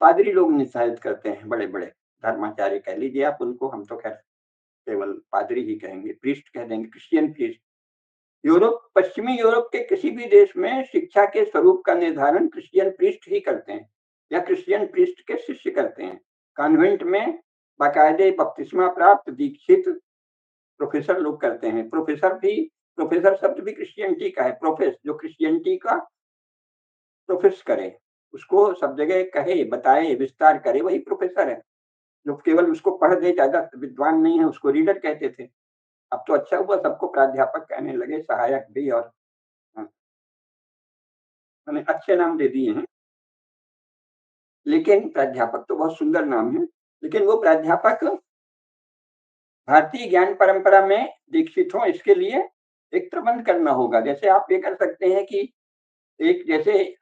पादरी लोग निर्धारित करते हैं, बड़े-बड़े धर्माचार्य कह लीजिए आप उनको, हम तो खैर केवल पादरी ही कहेंगे, प्रीस्ट कह देंगे, क्रिश्चियन प्रीस्ट। पश्चिमी यूरोप के किसी भी देश में शिक्षा के स्वरूप का निर्धारण क्रिश्चियन प्रीस्ट ही करते हैं या क्रिश्चियन प्रीस्ट के शिष्य करते हैं। कॉन्वेंट में बाकायदे बपतिस्मा प्राप्त दीक्षित प्रोफेसर लोग करते हैं। प्रोफेसर शब्द भी क्रिश्चियनिटी का है। प्रोफेस, जो क्रिश्चियनिटी का प्रोफेस करे, उसको सब जगह कहे, बताए, विस्तार करे, वही प्रोफेसर है। जो केवल उसको पढ़ दे, ज्यादा विद्वान नहीं है, उसको रीडर कहते थे। अब तो अच्छा हुआ सबको प्राध्यापक कहने लगे, सहायक भी, और मैंने अच्छे नाम दे दिए हैं। लेकिन प्राध्यापक तो बहुत सुंदर नाम है, लेकिन वो प्राध्यापक भारतीय ज्ञान परंपरा में दीक्षित हो, इसके लिए एक प्रबंध करना होगा। जैसे आप ये कर सकते हैं कि एक जैसे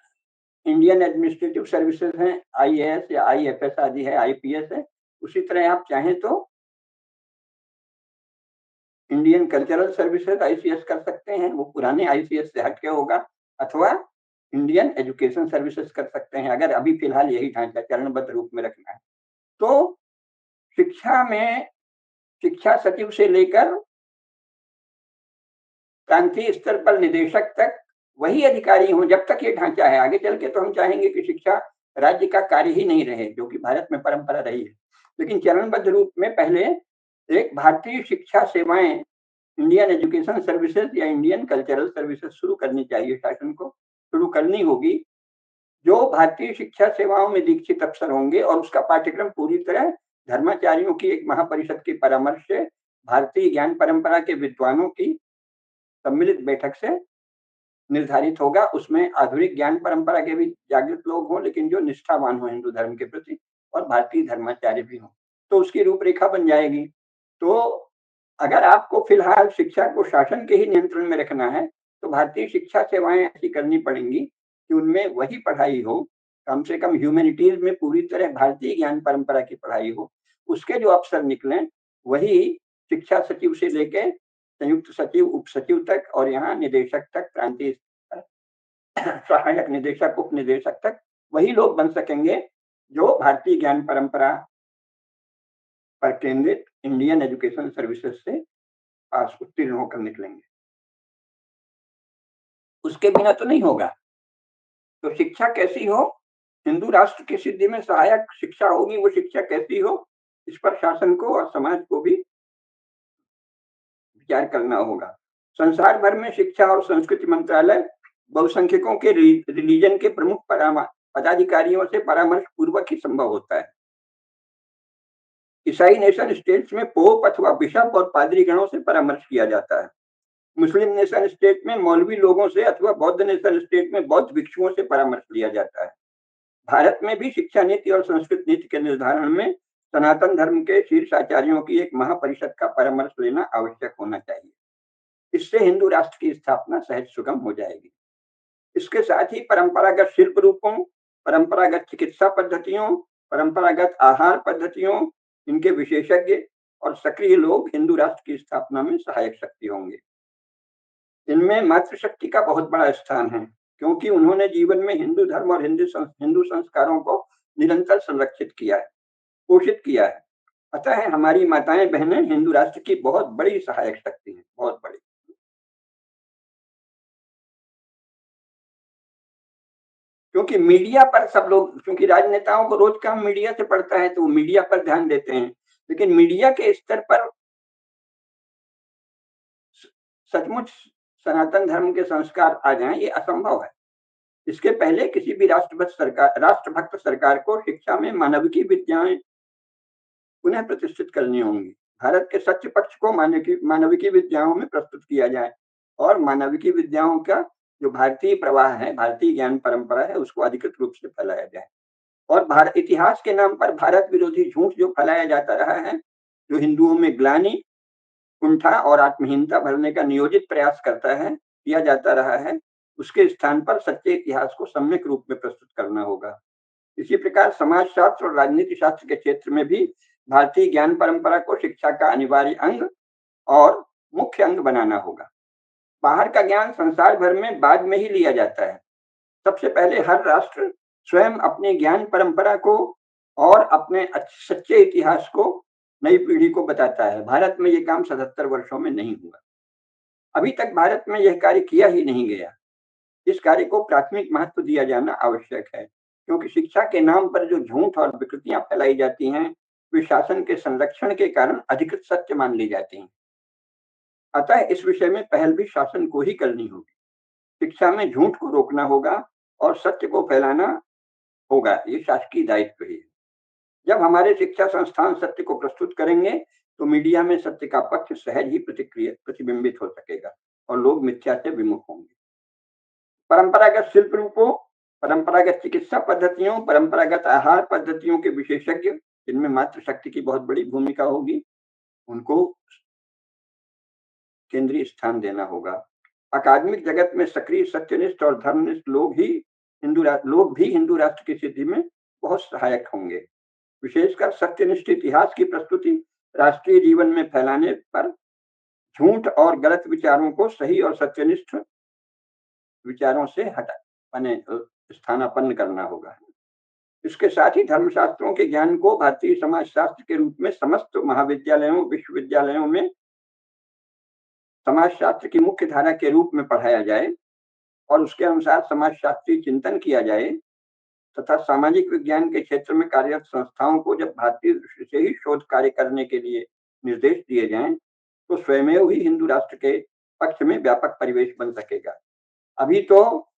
इंडियन एडमिनिस्ट्रेटिव सर्विसेज हैं, आईएएस या आईएफएस आदि है, आईपीएस है, उसी तरह आप चाहें तो इंडियन कल्चरल सर्विसेज आईसीएस कर सकते हैं, वो पुराने आईसीएस से हटके होगा, अथवा इंडियन एजुकेशन सर्विसेज कर सकते हैं, अगर अभी फिलहाल यही ढांचा चरणबद्ध रूप में रखना है। तो शिक्षा में शिक्षा सचिव से लेकर प्रांतीय स्तर पर निदेशक तक वही अधिकारी हों जब तक ये ढांचा है। आगे चल के तो हम चाहेंगे कि शिक्षा राज्य का कार्य ही नहीं रहे, जो कि भारत में परंपरा रही है। लेकिन चरणबद्ध रूप में पहले एक भारतीय शिक्षा सेवाएं, इंडियन एजुकेशन सर्विसेज या इंडियन कल्चरल सर्विसेज शुरू करनी चाहिए, शासन को शुरू करनी होगी, जो भारतीय शिक्षा सेवाओं में दीक्षित अफसर होंगे, और उसका पाठ्यक्रम पूरी तरह धर्माचार्यों की एक महापरिषद के परामर्श से भारतीय ज्ञान परंपरा के विद्वानों की सम्मिलित बैठक से निर्धारित होगा। उसमें आधुनिक ज्ञान परंपरा के भी जागृत लोग हों, लेकिन जो निष्ठावान हो हिंदू धर्म के प्रति, और भारतीय धर्माचार्य भी हों, तो उसकी रूपरेखा बन जाएगी। तो अगर आपको फिलहाल शिक्षा को शासन के ही नियंत्रण में रखना है, तो भारतीय शिक्षा सेवाएं ऐसी करनी पड़ेंगी कि उनमें वही पढ़ाई हो, कम से कम ह्यूमैनिटीज में पूरी तरह भारतीय ज्ञान परंपरा की पढ़ाई हो। उसके जो अफसर निकले वही शिक्षा सचिव से लेके संयुक्त सचिव, उप सचिव तक, और यहाँ निदेशक तक, प्रांतीय सहायक निदेशक, उप निदेशक तक वही लोग बन सकेंगे जो भारतीय ज्ञान परंपरा पर केंद्रित इंडियन एजुकेशन सर्विसेज से पास उत्तीर्ण होकर निकलेंगे। उसके बिना तो नहीं होगा। तो शिक्षा कैसी हो, हिंदू राष्ट्र की सिद्धि में सहायक शिक्षा होगी, वो शिक्षा कैसी हो, इस पर शासन को और समाज को भी विचार करना होगा। संसार भर में शिक्षा और संस्कृति मंत्रालय बहुसंख्यकों के रिलीजन के प्रमुख पदाधिकारियों से परामर्श पूर्वक ही संभव होता है। ईसाई नेशन स्टेट्स में पोप अथवा बिशप और पादरी गणों से परामर्श किया जाता है। मुस्लिम नेशन स्टेट में मौलवी लोगों से, अथवा बौद्ध नेशन स्टेट में बौद्ध भिक्षुओं से परामर्श लिया जाता है। भारत में भी शिक्षा नीति और संस्कृत नीति के निर्धारण में सनातन धर्म के शीर्ष आचार्यों की एक महापरिषद का परामर्श लेना आवश्यक होना चाहिए। इससे हिंदू राष्ट्र की स्थापना सहज सुगम हो जाएगी। इसके साथ ही परंपरागत शिल्प रूपों, परंपरागत चिकित्सा पद्धतियों, परंपरागत आहार पद्धतियों, इनके विशेषज्ञ और सक्रिय लोग हिंदू राष्ट्र की स्थापना में सहायक शक्ति होंगे। इनमें मातृशक्ति का बहुत बड़ा स्थान है, क्योंकि उन्होंने जीवन में हिंदू धर्म और हिंदू संस्कारों को निरंतर संरक्षित किया है, पोषित किया है। अतः हमारी माताएं बहनें हिंदू राष्ट्र की बहुत बड़ी सहायक शक्ति हैं, बहुत बड़ी। क्योंकि मीडिया पर सब लोग, क्योंकि राजनेताओं को रोज काम मीडिया से पड़ता है, तो वो मीडिया पर ध्यान देते हैं, लेकिन मीडिया के स्तर पर सचमुच सनातन धर्म के संस्कार आ जाएं, ये असंभव है। इसके पहले किसी भी राष्ट्रभक्त सरकार को शिक्षा में मानविकी विद्याएं पुनः प्रतिष्ठित करनी होंगी। भारत के सच्च पक्ष को मानविकी विद्याओं में प्रस्तुत किया जाए, और मानविकी विद्याओं का जो भारतीय प्रवाह है, भारतीय ज्ञान परंपरा है, उसको अधिकृत रूप से फैलाया जाए। और इतिहास के नाम पर भारत विरोधी झूठ जो फैलाया जाता रहा है, जो हिंदुओं में ग्लानि, कुंठा और आत्महीनता भरने का नियोजित प्रयास करता है, किया जाता रहा है, उसके स्थान पर सच्चे इतिहास को सम्यक रूप में प्रस्तुत करना होगा। इसी प्रकार समाजशास्त्र और राजनीति शास्त्र के क्षेत्र में भी भारतीय ज्ञान परंपरा को शिक्षा का अनिवार्य अंग और मुख्य अंग बनाना होगा। बाहर का ज्ञान संसार भर में बाद में ही लिया जाता है। सबसे पहले हर राष्ट्र स्वयं अपने ज्ञान परंपरा को और अपने सच्चे इतिहास को नई पीढ़ी को बताता है। भारत में ये काम 77 वर्षों में नहीं हुआ। अभी तक भारत में यह कार्य किया ही नहीं गया। इस कार्य को प्राथमिक महत्व दिया जाना आवश्यक है, क्योंकि शिक्षा के नाम पर जो झूठ और विकृतियां फैलाई जाती हैं, वे शासन के संरक्षण के कारण अधिकृत सत्य मान ली जाती हैं। अतः इस विषय में पहल भी शासन को ही करनी होगी। शिक्षा में झूठ को रोकना होगा और सत्य को फैलाना होगा। ये शासकीय दायित्व ही है। जब हमारे शिक्षा संस्थान सत्य को प्रस्तुत करेंगे, तो मीडिया में सत्य का पक्ष सहज ही प्रतिबिंबित हो सकेगा और लोग मिथ्या से विमुख होंगे। परंपरागत शिल्प रूपों, परंपरागत चिकित्सा पद्धतियों, परंपरागत आहार पद्धतियों के विशेषज्ञ, जिनमें मातृशक्ति की बहुत बड़ी भूमिका होगी, उनको केंद्रीय स्थान देना होगा। अकादमिक जगत में सक्रिय सत्यनिष्ठ और धर्मनिष्ठ लोग भी हिंदू राष्ट्र की सिद्धि में बहुत सहायक होंगे। विशेषकर सत्यनिष्ठ इतिहास की प्रस्तुति राष्ट्रीय जीवन में फैलाने पर झूठ और गलत विचारों को सही और सत्यनिष्ठ विचारों से स्थानापन्न करना होगा। इसके साथ ही धर्मशास्त्रों के ज्ञान को भारतीय समाजशास्त्र के रूप में समस्त महाविद्यालयों, विश्वविद्यालयों में समाजशास्त्र की मुख्य धारा के रूप में पढ़ाया जाए और उसके अनुसार समाजशास्त्रीय चिंतन किया जाए, तथा सामाजिक विज्ञान के क्षेत्र में कार्यरत संस्थाओं को जब भारतीय दृष्टि से ही शोध कार्य करने के लिए निर्देश दिए जाएं, तो स्वयमेव ही हिंदू राष्ट्र के पक्ष में व्यापक परिवेश बन सकेगा। अभी तो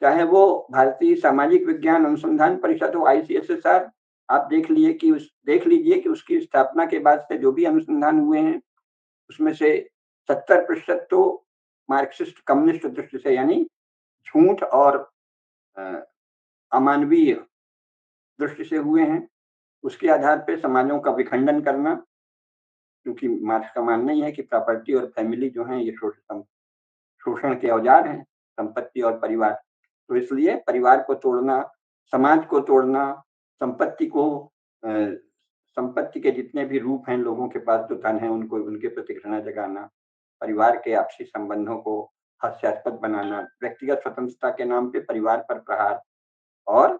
चाहे वो भारतीय सामाजिक विज्ञान अनुसंधान परिषद हो, ICSSR, आप देख लीजिए कि उसकी स्थापना के बाद से जो भी अनुसंधान हुए हैं, उसमें से 70% तो मार्क्सिस्ट कम्युनिस्ट दृष्टि से, यानी झूठ और अमानवीय दृष्टि से हुए हैं। उसके आधार पे समाजों का विखंडन करना, क्योंकि मार्क्स का मानना ही है कि प्रॉपर्टी और फैमिली जो है ये शोषण के औजार हैं, संपत्ति और परिवार। तो इसलिए परिवार को तोड़ना, समाज को तोड़ना, संपत्ति के जितने भी रूप हैं, लोगों के पास जो धन है उनको उनके प्रति घृणा जगाना, परिवार के आपसी संबंधों को हास्यास्पद बनाना, व्यक्तिगत स्वतंत्रता के नाम पे परिवार पर प्रहार और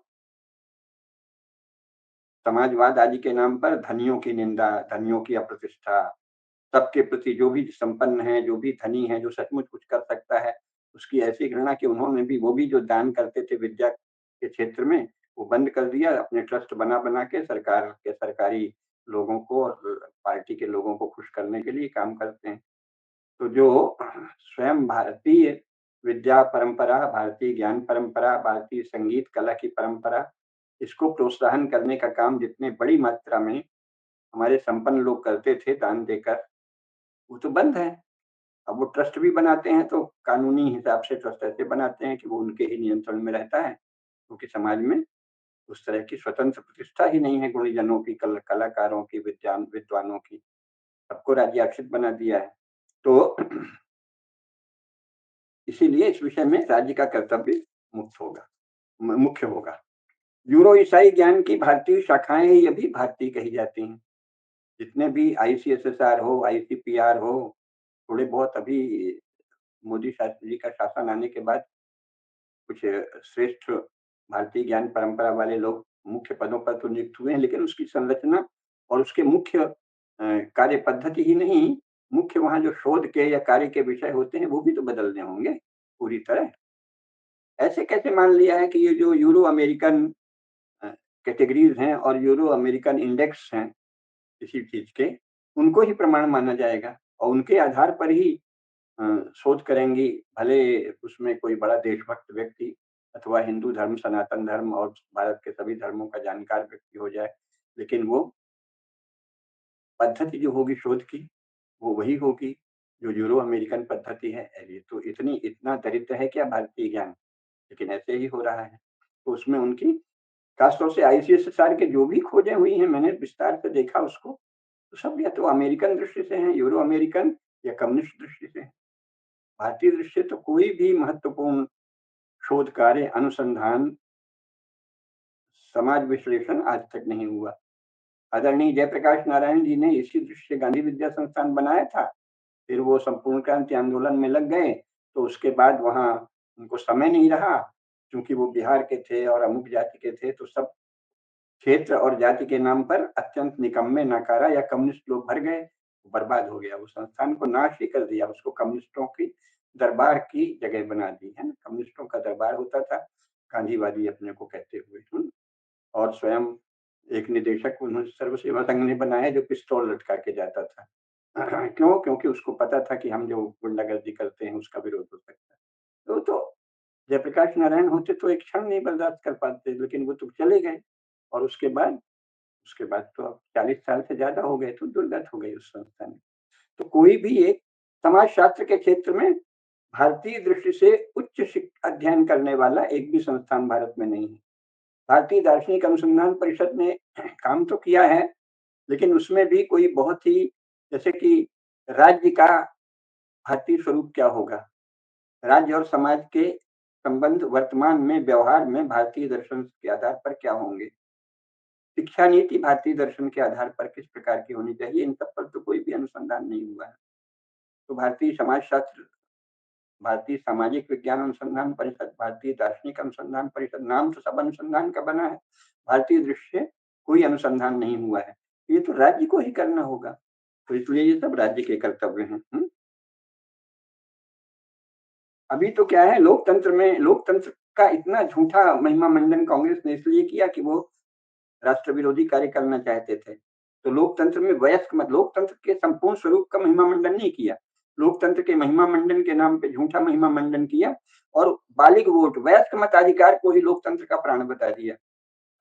समाजवाद आदि के नाम पर धनियों की निंदा, धनियों की अप्रतिष्ठा, सबके प्रति जो भी संपन्न है, जो भी धनी है, जो सचमुच कुछ कर सकता है, उसकी ऐसी घृणा कि उन्होंने भी वो भी जो दान करते थे विद्या के क्षेत्र में, वो बंद कर दिया। अपने ट्रस्ट बना के सरकारी लोगों को और पार्टी के लोगों को खुश करने के लिए काम करते हैं। तो जो स्वयं भारतीय विद्या परंपरा, भारतीय ज्ञान परंपरा, भारतीय संगीत कला की परंपरा, इसको प्रोत्साहन करने का काम जितने बड़ी मात्रा में हमारे संपन्न लोग करते थे दान देकर, वो तो बंद है। अब वो ट्रस्ट भी बनाते हैं तो कानूनी हिसाब से ट्रस्ट ऐसे बनाते हैं कि वो उनके ही नियंत्रण में रहता है, क्योंकि समाज में उस तरह की स्वतंत्र प्रतिष्ठा ही नहीं है। गुणीजनों की, कलाकारों की, विद्वानों की, सबको राज्याश्रित बना दिया है। तो इसीलिए इस विषय में राज्य का कर्तव्य मुख्य होगा। यूरो ईसाई ज्ञान की भारतीय शाखाएं ही अभी भारतीय कही जाती हैं। जितने भी ICSSR हो, ICPR हो, थोड़े बहुत अभी मोदी शास्त्री जी का शासन आने के बाद कुछ श्रेष्ठ भारतीय ज्ञान परंपरा वाले लोग मुख्य पदों पर तो नियुक्त हुए हैं, लेकिन उसकी संरचना और उसके मुख्य कार्य पद्धति ही नहीं, मुख्य वहाँ जो शोध के या कार्य के विषय होते हैं, वो भी तो बदलने होंगे पूरी तरह। ऐसे कैसे मान लिया है कि ये जो यूरो अमेरिकन कैटेगरीज हैं और यूरो अमेरिकन इंडेक्स हैं किसी चीज के, उनको ही प्रमाण माना जाएगा और उनके आधार पर ही शोध करेंगी। भले उसमें कोई बड़ा देशभक्त व्यक्ति अथवा हिंदू धर्म, सनातन धर्म और भारत के सभी धर्मों का जानकार व्यक्ति हो जाए, लेकिन वो पद्धति जो होगी शोध की, वो वही होगी जो यूरो अमेरिकन पद्धति है। ये तो इतना दरिद्र है क्या भारतीय ज्ञान, लेकिन ऐसे ही हो रहा है। तो उसमें उनकी खासतौर से ICSSR के जो भी खोजें हुई हैं, मैंने विस्तार से देखा उसको, तो सब या तो अमेरिकन दृष्टि से हैं, यूरो अमेरिकन या कम्युनिस्ट दृष्टि से हैं। भारतीय दृष्टि से तो कोई भी महत्वपूर्ण शोध कार्य, अनुसंधान, समाज विश्लेषण आज तक नहीं हुआ। आदरणीय जयप्रकाश नारायण जी ने इसी दृष्टि से गांधी विद्या संस्थान बनाया था। फिर वो संपूर्ण क्रांति आंदोलन में लग गए, तो उसके बाद वहाँ उनको समय नहीं रहा, क्योंकि वो बिहार के थे और अमुक जाति के थे, तो सब क्षेत्र और जाति के नाम पर अत्यंत निकम्मे, नकारा या कम्युनिस्ट लोग भर गए, बर्बाद हो गया। वो संस्थान को नाश ही कर दिया, उसको कम्युनिस्टों की दरबार की जगह बना दी है ना। कम्युनिस्टों का दरबार होता था, गांधीवादी अपने को कहते हुए। और स्वयं एक निदेशक उन्होंने सर्व सेवा संघ ने बनाया जो पिस्तौल लटका के जाता था। क्यों? क्योंकि उसको पता था कि हम जो गुंडागर्दी करते हैं उसका विरोध हो सकता है। तो जयप्रकाश नारायण होते तो एक क्षण नहीं बर्दाश्त कर पाते, लेकिन वो तो चले गए। और उसके बाद तो अब 40 साल से ज्यादा हो गए, तो दुर्गत हो गई उस संस्था ने। तो कोई भी एक समाज शास्त्र के क्षेत्र में भारतीय दृष्टि से उच्च अध्ययन करने वाला एक भी संस्थान भारत में नहीं है। भारतीय दार्शनिक अनुसंधान परिषद ने काम तो किया है, लेकिन उसमें भी कोई बहुत ही, जैसे कि राज्य का भारतीय स्वरूप क्या होगा, राज्य और समाज के संबंध वर्तमान में व्यवहार में भारतीय दर्शन के आधार पर क्या होंगे, शिक्षा नीति भारतीय दर्शन के आधार पर किस प्रकार की होनी चाहिए, इन सब पर तो कोई भी अनुसंधान नहीं हुआ है। तो भारतीय समाज शास्त्र, भारतीय सामाजिक विज्ञान अनुसंधान परिषद, भारतीय दार्शनिक अनुसंधान परिषद, नाम तो सब अनुसंधान का बना है, भारतीय दृष्टि से कोई अनुसंधान नहीं हुआ है। ये तो राज्य को ही करना होगा, तो इसलिए ये सब राज्य के कर्तव्य हैं। अभी तो क्या है, लोकतंत्र का इतना झूठा महिमा मंडन कांग्रेस ने इसलिए किया कि वो राष्ट्र विरोधी कार्य करना चाहते थे। तो लोकतंत्र में लोकतंत्र के संपूर्ण स्वरूप का महिमा मंडन नहीं किया, लोकतंत्र के महिमा मंडन के नाम पे झूठा महिमा मंडन किया और बालिग वोट, वयस्क मताधिकार को ही लोकतंत्र का प्राण बता दिया।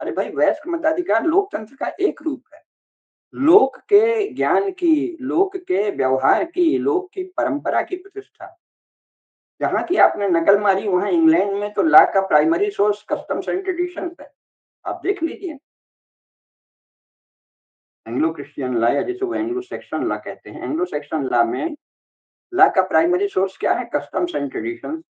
अरे भाई, वयस्क मताधिकार लोकतंत्र का एक रूप है। लोक के ज्ञान की, लोक के व्यवहार की, लोक की परंपरा की प्रतिष्ठा। जहां की आपने नकल मारी, वहां इंग्लैंड में तो लॉ का primary source customs and traditions है। आप देख लीजिए, एंग्लो क्रिश्चियन लॉ, या जिसे वो एंग्लो सेक्शन लॉ कहते हैं, एंग्लो सेक्शन लॉ में लॉ का प्राइमरी सोर्स क्या है? Customs and traditions.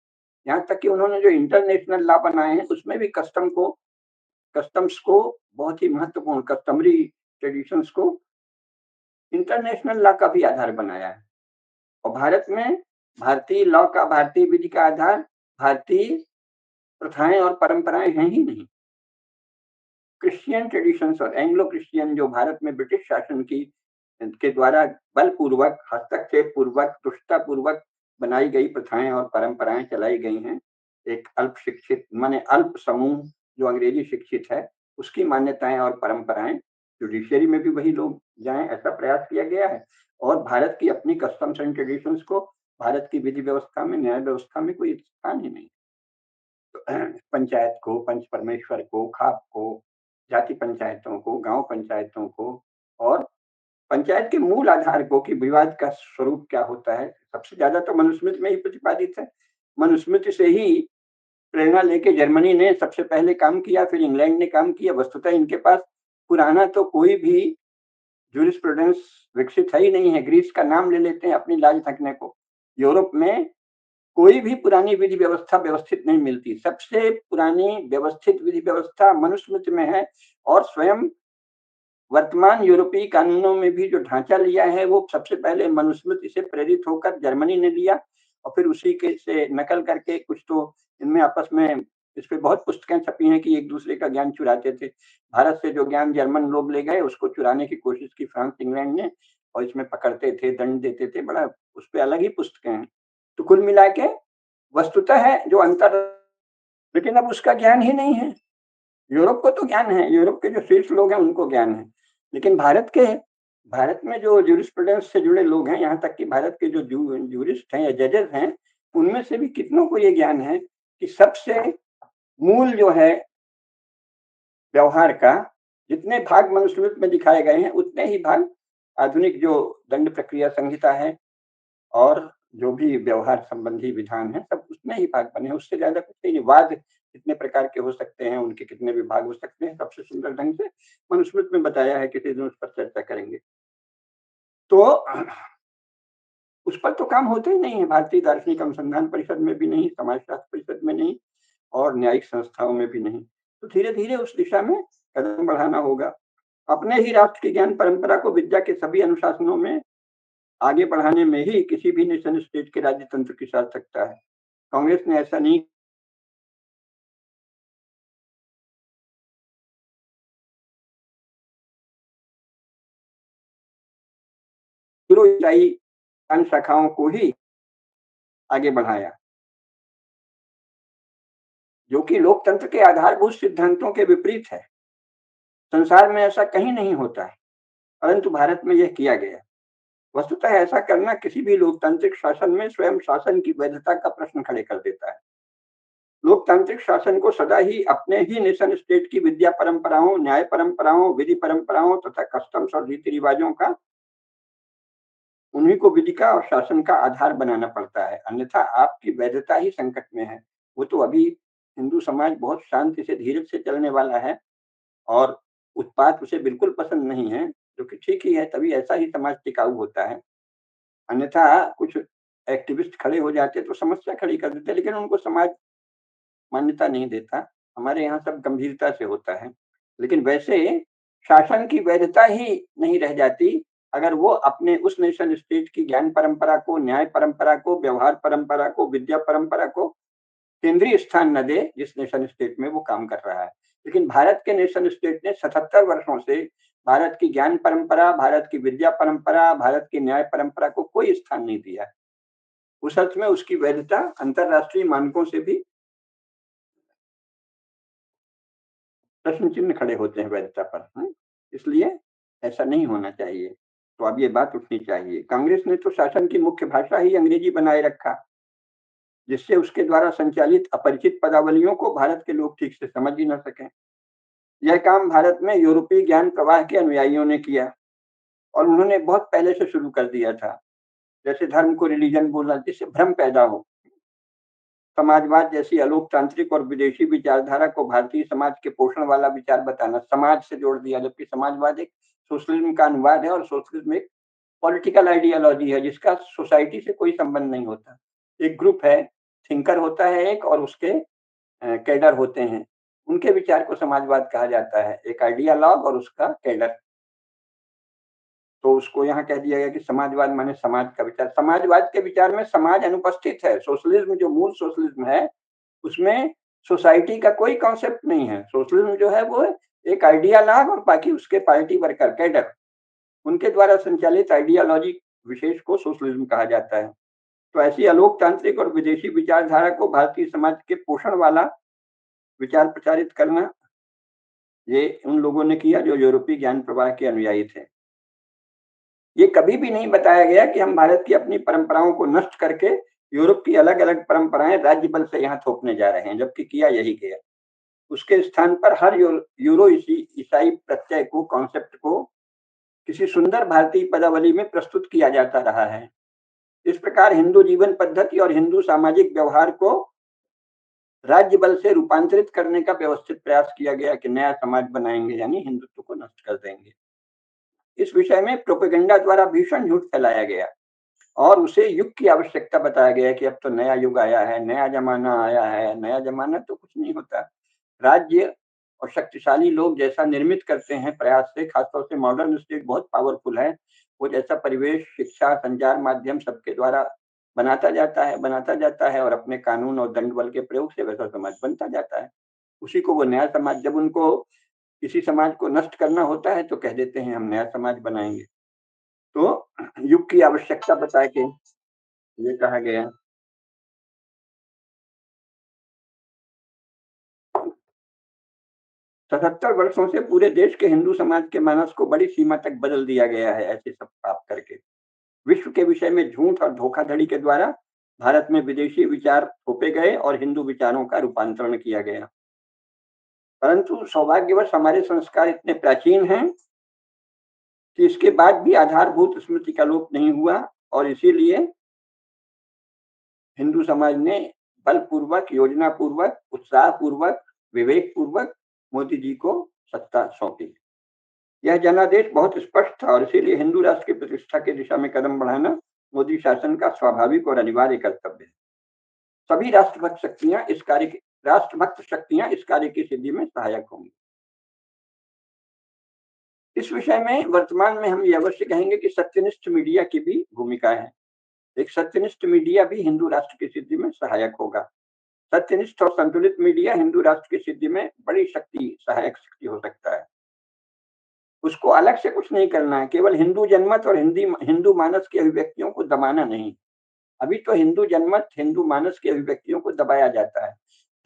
यहाँ तक कि उन्होंने जो इंटरनेशनल लॉ बनाए हैं उसमें भी कस्टम्स को बहुत ही महत्वपूर्ण, कस्टमरी ट्रेडिशंस को इंटरनेशनल लॉ का भी आधार बनाया है। और भारत में भारतीय लॉ का, भारतीय विधि का आधार भारतीय प्रथाएं और परंपराएं हैं ही नहीं। क्रिश्चियन ट्रेडिशंस और एंग्लो क्रिश्चियन, जो भारत में ब्रिटिश शासन की के द्वारा बलपूर्वक, हस्तक्षेप पूर्वक, दुष्टता पूर्वक बनाई गई प्रथाएं और परंपराएं चलाई गई हैं, एक अल्प शिक्षित माने अल्प समूह जो अंग्रेजी शिक्षित है उसकी मान्यताएं और परंपराएं, जुडिशियरी में भी वही लोग जाएं, ऐसा प्रयास किया गया है। और भारत की अपनी कस्टम्स एंड ट्रेडिशंस को भारत की विधि व्यवस्था में, न्याय व्यवस्था में कोई स्थान ही नहीं। पंचायत को, पंच परमेश्वर को, खाप को, जाति पंचायतों को, गांव पंचायतों को, और पंचायत के मूल आधार को कि विवाद का स्वरूप क्या होता है, सबसे ज्यादा तो मनुस्मृति में ही प्रतिपादित है। मनुस्मृति से ही प्रेरणा लेके जर्मनी ने सबसे पहले काम किया, फिर इंग्लैंड ने काम किया। वस्तुतः इनके पास पुराना तो कोई भी जूरिस्प्रूडेंस विकसित है ही नहीं है। ग्रीस का नाम ले लेते हैं अपनी लाज ढकने को। यूरोप में कोई भी पुरानी विधि व्यवस्था व्यवस्थित नहीं मिलती। सबसे पुरानी व्यवस्थित विधि व्यवस्था मनुस्मृति में है। और स्वयं वर्तमान यूरोपीय कानूनों में भी जो ढांचा लिया है वो सबसे पहले मनुस्मृति से प्रेरित होकर जर्मनी ने लिया, और फिर उसी के से नकल करके, कुछ तो इनमें आपस में इस पे बहुत पुस्तकें छपी हैं कि एक दूसरे का ज्ञान चुराते थे। भारत से जो ज्ञान जर्मन लोग ले गए उसको चुराने की कोशिश की फ्रांस इंग्लैंड ने, और इसमें पकड़ते थे, दंड देते थे, बड़ा उस पर अलग ही पुस्तकें हैं। तो कुल मिला के वस्तुतः है जो अंतर, लेकिन अब उसका ज्ञान ही नहीं है। यूरोप को तो ज्ञान है, यूरोप के जो शीर्ष लोग हैं उनको ज्ञान है, लेकिन भारत में जो जूरिस्प्रूडेंस से जुड़े लोग हैं, यहाँ तक कि भारत के जो जूरिस्ट हैं या जजेस हैं, उनमें से भी कितनों को ये ज्ञान है कि सबसे मूल जो है व्यवहार का, जितने भाग मनुस्मृति में दिखाए गए हैं उतने ही भाग आधुनिक जो दंड प्रक्रिया संहिता है और जो भी व्यवहार संबंधी विधान है, सब उसमें ही भाग बने हैं। उससे ज्यादा कुछ नहीं। वाद कितने प्रकार के हो सकते हैं, उनके कितने विभाग हो सकते हैं, सबसे सुंदर ढंग से मनुस्मृति में बताया है। किसी दिन उस पर चर्चा करेंगे। तो उस पर तो काम होते ही नहीं है, भारतीय दार्शनिक अनुसंधान परिषद में भी नहीं, समाजशास्त्र परिषद में नहीं और न्यायिक संस्थाओं में भी नहीं। तो धीरे-धीरे उस दिशा में कदम बढ़ाना होगा। अपने ही राष्ट्र की ज्ञान परंपरा को विद्या के सभी अनुशासनों में आगे बढ़ाने में ही किसी भी नेशन स्टेट के राज्य तंत्र की सार्थकता है। कांग्रेस ने ऐसा नहीं ईसाई अन्य शाखाओं को ही आगे बढ़ाया, जो कि लोकतंत्र के आधारभूत सिद्धांतों के विपरीत है। संसार में ऐसा कहीं नहीं होता है, परंतु भारत में यह किया गया। वस्तुतः ऐसा करना किसी भी लोकतांत्रिक शासन में स्वयं शासन की वैधता का प्रश्न खड़े कर देता है। लोकतांत्रिक शासन को सदा ही अपने ही नेशन स्टेट की विद्या परंपराओं, न्याय परंपराओं, विधि परंपराओं तथा कस्टम्स और रीति रिवाजों का उन्हीं को विधि का और शासन का आधार बनाना पड़ता है, अन्यथा आपकी वैधता ही संकट में है। वो तो अभी हिंदू समाज बहुत शांति से धीरज से चलने वाला है और उत्पात उसे बिल्कुल पसंद नहीं है, जो कि ठीक ही है, तभी ऐसा ही समाज टिकाऊ होता है। अन्यथा कुछ एक्टिविस्ट खड़े हो जाते तो समस्या खड़ी कर देते, लेकिन उनको समाज मान्यता नहीं देता। हमारे यहाँ सब गंभीरता से होता है। लेकिन वैसे शासन की वैधता ही नहीं रह जाती अगर वो अपने उस नेशन स्टेट की ज्ञान परंपरा को, न्याय परंपरा को, व्यवहार परंपरा को, विद्या परंपरा को केंद्रीय स्थान न दे जिस नेशन स्टेट में वो काम कर रहा है। लेकिन भारत के नेशन स्टेट ने 77 वर्षों से भारत की ज्ञान परंपरा, भारत की विद्या परंपरा, भारत की न्याय परंपरा को कोई स्थान नहीं दिया। उस अर्थ में उसकी वैधता अंतरराष्ट्रीय मानकों से भी प्रश्न चिन्ह खड़े होते हैं वैधता पर। इसलिए ऐसा नहीं होना चाहिए। तो अब ये बात उठनी चाहिए। कांग्रेस ने तो शासन की मुख्य भाषा ही अंग्रेजी बनाए रखा, जिससे उसके द्वारा संचालित अपरिचित पदावलियों को भारत के लोग ठीक से समझ ही न सकें। यह काम भारत में यूरोपीय ज्ञान प्रवाह के अनुयायियों ने किया और उन्होंने बहुत पहले से शुरू कर दिया था। जैसे धर्म को रिलीजन बोलना, जिससे भ्रम पैदा हो। समाजवाद जैसी अलोकतांत्रिक और विदेशी विचारधारा को भारतीय समाज के पोषण वाला विचार बताना, समाज से जोड़ दिया, जबकि समाजवाद एक सोशलिज्म का अनुवाद है और सोशलिज्म एक पॉलिटिकल आइडियोलॉजी है जिसका सोसाइटी से कोई संबंध नहीं होता। एक ग्रुप है, थिंकर होता है एक और उसके कैडर होते हैं, उनके विचार को समाजवाद कहा जाता है। एक आइडियालॉग और उसका कैडर। तो उसको यहाँ कह दिया गया कि समाजवाद माने समाज का विचार। समाजवाद के विचार में समाज अनुपस्थित है। सोशलिज्म जो मूल सोशलिज्म है उसमें सोसाइटी का कोई कॉन्सेप्ट नहीं है। सोशलिज्म जो है वो एक आइडियालॉग और बाकी उसके पार्टी वर्कर, कैडर, उनके द्वारा संचालित आइडियोलॉजी विशेष को सोशलिज्म कहा जाता है। तो ऐसी अलोकतांत्रिक और विदेशी विचारधारा को भारतीय समाज के पोषण वाला विचार प्रचारित करना, ये उन लोगों ने किया जो यूरोपीय ज्ञान प्रवाह के अनुयायी थे। ये कभी भी नहीं बताया गया कि हम भारत की अपनी परंपराओं को नष्ट करके यूरोप की अलग अलग परंपराएं राज्य बल से यहाँ थोपने जा रहे हैं, जबकि किया यही गया। उसके स्थान पर हर यूरो ईसाई प्रत्यय को, कॉन्सेप्ट को किसी सुंदर भारतीय पदावली में प्रस्तुत किया जाता रहा है। इस प्रकार हिंदू जीवन पद्धति और हिंदू सामाजिक व्यवहार को राज्य बल से रूपांतरित करने का व्यवस्थित प्रयास किया गया कि नया समाज बनाएंगे, यानी हिंदुत्व को नष्ट कर देंगे। इस विषय में प्रोपेगेंडा द्वारा भीषण झूठ फैलाया गया और उसे युग की आवश्यकता बताया गया कि अब तो नया युग आया है, नया जमाना आया है। नया जमाना तो कुछ नहीं होता। राज्य और शक्तिशाली लोग जैसा निर्मित करते हैं प्रयास से, खासतौर से मॉडर्न स्टेट बहुत पावरफुल है, वो जैसा परिवेश, शिक्षा, संचार माध्यम सबके द्वारा बनाता जाता है और अपने कानून और दंड बल के प्रयोग से वैसा समाज बनता जाता है। उसी को वो नया समाज, जब उनको किसी समाज को नष्ट करना होता है तो कह देते हैं हम नया समाज बनाएंगे। तो युग की आवश्यकता बता के ये कहा गया। 77 वर्षों से पूरे देश के हिंदू समाज के मानस को बड़ी सीमा तक बदल दिया गया है ऐसे सब पाप करके। विश्व के विषय में झूठ और धोखाधड़ी के द्वारा भारत में विदेशी विचार थोपे गए और हिंदू विचारों का रूपांतरण किया गया। परंतु सौभाग्यवश हमारे संस्कार इतने प्राचीन हैं कि इसके बाद भी आधारभूत स्मृति का लोप नहीं हुआ और इसीलिए हिंदू समाज ने बलपूर्वक, योजनापूर्वक, उत्साहपूर्वक, विवेकपूर्वक मोदी जी को सत्ता सौंपी। यह जनादेश बहुत स्पष्ट था और इसीलिए हिंदू राष्ट्र की प्रतिष्ठा की दिशा में कदम बढ़ाना मोदी शासन का स्वाभाविक और अनिवार्य कर्तव्य है। सभी राष्ट्रभक्त शक्तियां इस कार्य की सिद्धि में सहायक होंगी। इस विषय में वर्तमान में हम ये अवश्य कहेंगे कि सत्यनिष्ठ मीडिया की भी भूमिका है। एक सत्यनिष्ठ मीडिया भी हिंदू राष्ट्र की सिद्धि में सहायक होगा। सत्यनिष्ठ और संतुलित मीडिया हिंदू राष्ट्र की सिद्धि में बड़ी सहायक शक्ति हो सकता है। उसको अलग से कुछ नहीं करना है, केवल हिंदू जनमत और हिंदू मानस की अभिव्यक्तियों को दबाना नहीं। अभी तो हिंदू जनमत, हिंदू मानस की अभिव्यक्तियों को दबाया जाता है।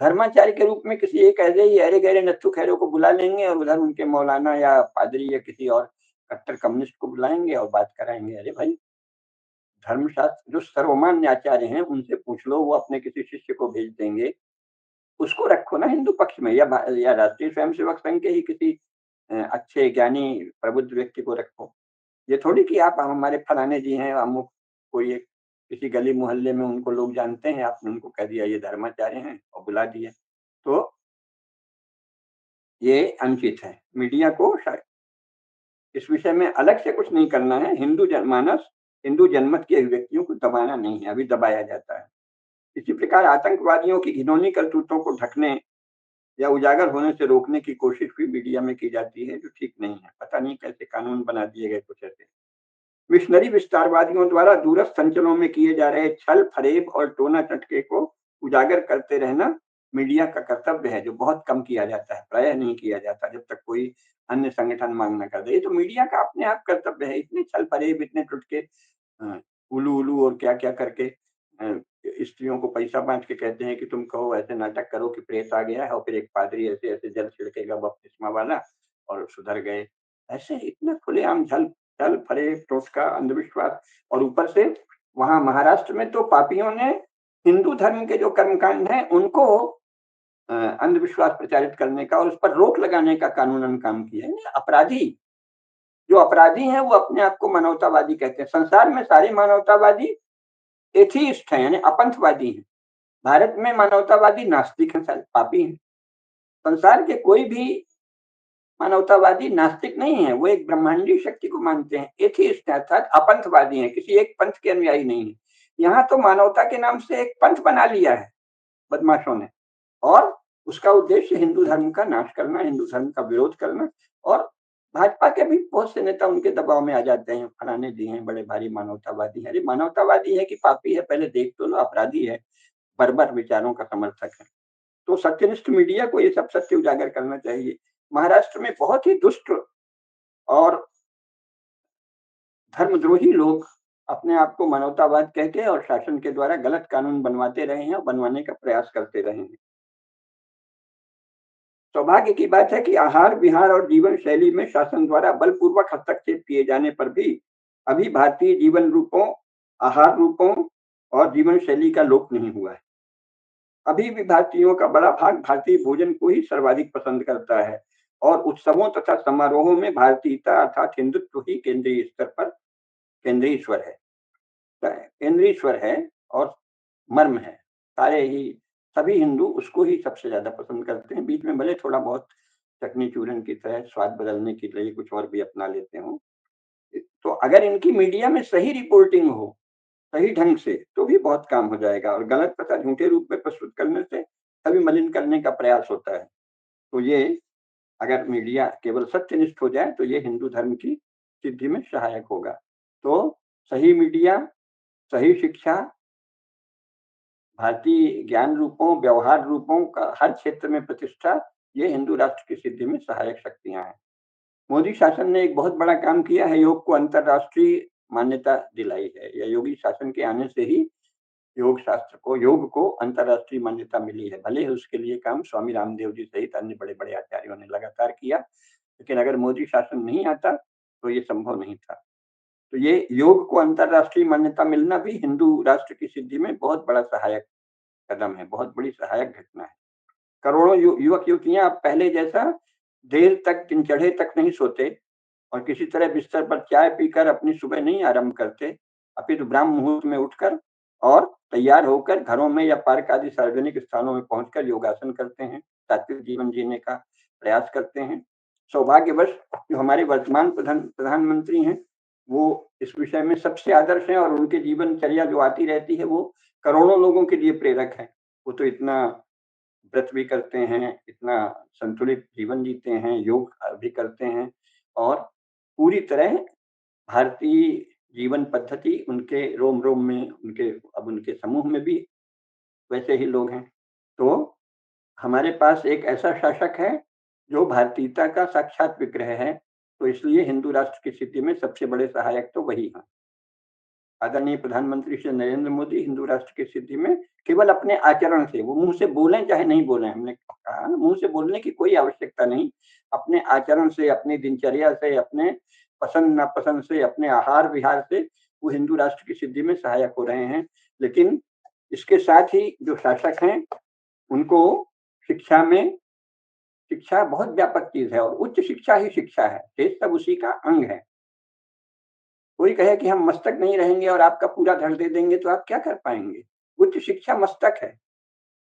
धर्माचार्य के रूप में किसी एक ऐसे ही अरे-गहरे नत्थू खैरों को बुला लेंगे और उधर उनके मौलाना या पादरी या किसी और कट्टर कम्युनिस्ट को बुलाएंगे और बात कराएंगे। अरे भाई, धर्मशास्त्र जो सर्वमान्य आचार्य हैं उनसे पूछ लो, वो अपने किसी शिष्य को भेज देंगे, उसको रखो ना हिंदू पक्ष में, या राष्ट्रीय स्वयंसेवक संघ के ही किसी अच्छे ज्ञानी प्रबुद्ध व्यक्ति को रखो। ये थोड़ी कि आप हमारे फलाने जी हैं, अमुक कोई एक किसी गली मोहल्ले में उनको लोग जानते हैं, आपने उनको कह दिया ये धर्माचार्य हैं और बुला दिए। तो ये अनुचित है। मीडिया को इस विषय में अलग से कुछ नहीं करना है। हिंदू जनमत की अभिव्यक्तियों को दबाना नहीं है, अभी दबाया जाता है। इसी प्रकार आतंकवादियों की घिनौनी करतूतों को ढकने या उजागर होने से रोकने की कोशिश भी मीडिया में की जाती है, जो ठीक नहीं है। पता नहीं कैसे कानून बना दिए गए कुछ ऐसे। मिशनरी विस्तारवादियों द्वारा दूरस्थ अंचलों में किए जा रहे छल फरेब और टोना टटके को उजागर करते रहना मीडिया का कर्तव्य है, जो बहुत कम किया जाता है, प्रायः नहीं किया जाता जब तक कोई अन्य संगठन मांग न कर दे। ये तो मीडिया का अपने आप कर्तव्य है। इतने छल फरेब, इतने टुटके, उल्लू उल्लू और क्या क्या करके स्त्रियों को पैसा बांट के कहते हैं कि तुम कहो, ऐसे नाटक करो कि प्रेत आ गया है, और फिर एक पादरी ऐसे ऐसे जल छिड़केगा बपतिस्मा वाला और सुधर गए। ऐसे इतना खुलेआम छल छल फरेब, टोटका, अंधविश्वास। और ऊपर से वहां महाराष्ट्र में तो पापियों ने हिंदू धर्म के जो कर्मकांड हैं उनको अंधविश्वास प्रचारित करने का और उस पर रोक लगाने का कानूनन काम किया है। अपराधी जो अपराधी हैं वो अपने आप को मानवतावादी कहते हैं। संसार में सारे मानवतावादी एथिइस्ट हैं, यानी अपंथवादी हैं। भारत में मानवतावादी नास्तिक हैं, पापी हैं। संसार के कोई भी मानवतावादी नास्तिक नहीं है, वो एक ब्रह्मांडीय शक्ति को मानते हैं। एथिइस्ट है, अर्थात अपंथवादी हैं, किसी एक पंथ के अनुयायी नहीं है। यहाँ तो मानवता के नाम से एक पंथ बना लिया है बदमाशों ने, और उसका उद्देश्य हिंदू धर्म का नाश करना, हिंदू धर्म का विरोध करना। और भाजपा के भी बहुत से नेता उनके दबाव में आ जाते हैं, फलाने जी हैं बड़े भारी मानवतावादी है। अरे मानवतावादी है कि पापी है, पहले देख तो लो। अपराधी है, बर्बर विचारों का समर्थक है। तो सत्यनिष्ठ मीडिया को ये सब सत्य उजागर करना चाहिए। महाराष्ट्र में बहुत ही दुष्ट और धर्मद्रोही लोग अपने आप को मानवतावाद कहते हैं और शासन के द्वारा गलत कानून बनवाते रहे हैं और बनवाने का प्रयास करते रहे हैं। सौभाग्य की बात है कि आहार विहार और जीवन शैली में शासन द्वारा बलपूर्वक हस्तक्षेप किए जाने पर भी अभी भारतीय जीवन रूपों, आहार रूपों और जीवन शैली का लोप नहीं हुआ है। अभी भी भारतीयों का बड़ा भाग भारतीय भोजन को ही सर्वाधिक पसंद करता है और उत्सवों तथा समारोहों में भारतीयता अर्थात हिंदुत्व ही केंद्रीय स्तर पर केंद्रीय स्वर है। केंद्रीय स्वर है और मर्म है। सारे ही सभी हिंदू उसको ही सबसे ज्यादा पसंद करते हैं। बीच में भले थोड़ा बहुत चटनी चूरन की तरह स्वाद बदलने के लिए कुछ और भी अपना लेते हो। तो अगर इनकी मीडिया में सही रिपोर्टिंग हो सही ढंग से, तो भी बहुत काम हो जाएगा। और गलत तथा झूठे रूप में प्रस्तुत करने से छवि मलिन करने का प्रयास होता है। तो ये अगर मीडिया केवल सत्यनिष्ठ हो जाए तो ये हिंदू धर्म की सिद्धि में सहायक होगा। तो सही मीडिया, सही शिक्षा, भारतीय ज्ञान रूपों, व्यवहार रूपों का हर क्षेत्र में प्रतिष्ठा, ये हिंदू राष्ट्र की सिद्धि में सहायक शक्तियां हैं। मोदी शासन ने एक बहुत बड़ा काम किया है, योग को अंतर्राष्ट्रीय मान्यता दिलाई है। या योगी शासन के आने से ही योग को अंतर्राष्ट्रीय मान्यता मिली है। भले ही उसके लिए काम स्वामी रामदेव जी सहित अन्य बड़े बड़े आचार्यों ने लगातार किया, लेकिन अगर मोदी शासन नहीं आता तो ये संभव नहीं था। तो ये योग को अंतर्राष्ट्रीय मान्यता मिलना भी हिंदू राष्ट्र की सिद्धि में बहुत बड़ा सहायक कदम है, बहुत बड़ी सहायक घटना है। करोड़ों युवक युवतियां अब पहले जैसा देर तक दिन चढ़े तक नहीं सोते और किसी तरह बिस्तर पर चाय पीकर अपनी सुबह नहीं आरंभ करते, अपितु ब्राह्म मुहूर्त में उठकर और तैयार होकर घरों में या पार्क आदि सार्वजनिक स्थानों में पहुंचकर योगासन करते हैं, सात्विक जीवन जीने का प्रयास करते हैं। सौभाग्यवश जो हमारे वर्तमान प्रधानमंत्री हैं, वो इस विषय में सबसे आदर्श हैं और उनके जीवनचर्या जो आती रहती है, वो करोड़ों लोगों के लिए प्रेरक है। वो तो इतना व्रत भी करते हैं, इतना संतुलित जीवन जीते हैं, योग भी करते हैं और पूरी तरह भारतीय जीवन पद्धति उनके रोम-रोम में, उनके समूह में भी वैसे ही लोग हैं। तो हमारे पास एक ऐसा शासक है, जो भारतीयता का साक्षात विग्रह है, तो इसलिए हिंदू राष्ट्र की स्थिति में सबसे बड़े सहायक तो वही हैं। आदरणीय प्रधानमंत्री श्री नरेंद्र मोदी हिंदू राष्ट्र की स्थिति में केवल अपने आचरण से, वो मुँह से बोलें चाहे नहीं बोलें, हमने कहा ना, मुँह से बोलने की कोई आवश्यकता नहीं। अपने आचरण से, अपनी दिनचर्या से, अपने पसंद-नापसंद से, अपने आहार-विहार से वो हिंदू राष्ट्र की सिद्धि में सहायक हो रहे हैं। लेकिन इसके साथ ही जो शासक हैं, उनको शिक्षा में शिक्षा बहुत व्यापक चीज़ है और उच्च शिक्षा ही शिक्षा है। देश सब उसी का अंग है। कोई कहे कि हम मस्तक नहीं रहेंगे और आपका पूरा धड़ दे देंगे तो आप क्या कर पाएँगे? उच्च शिक्षा मस्तक है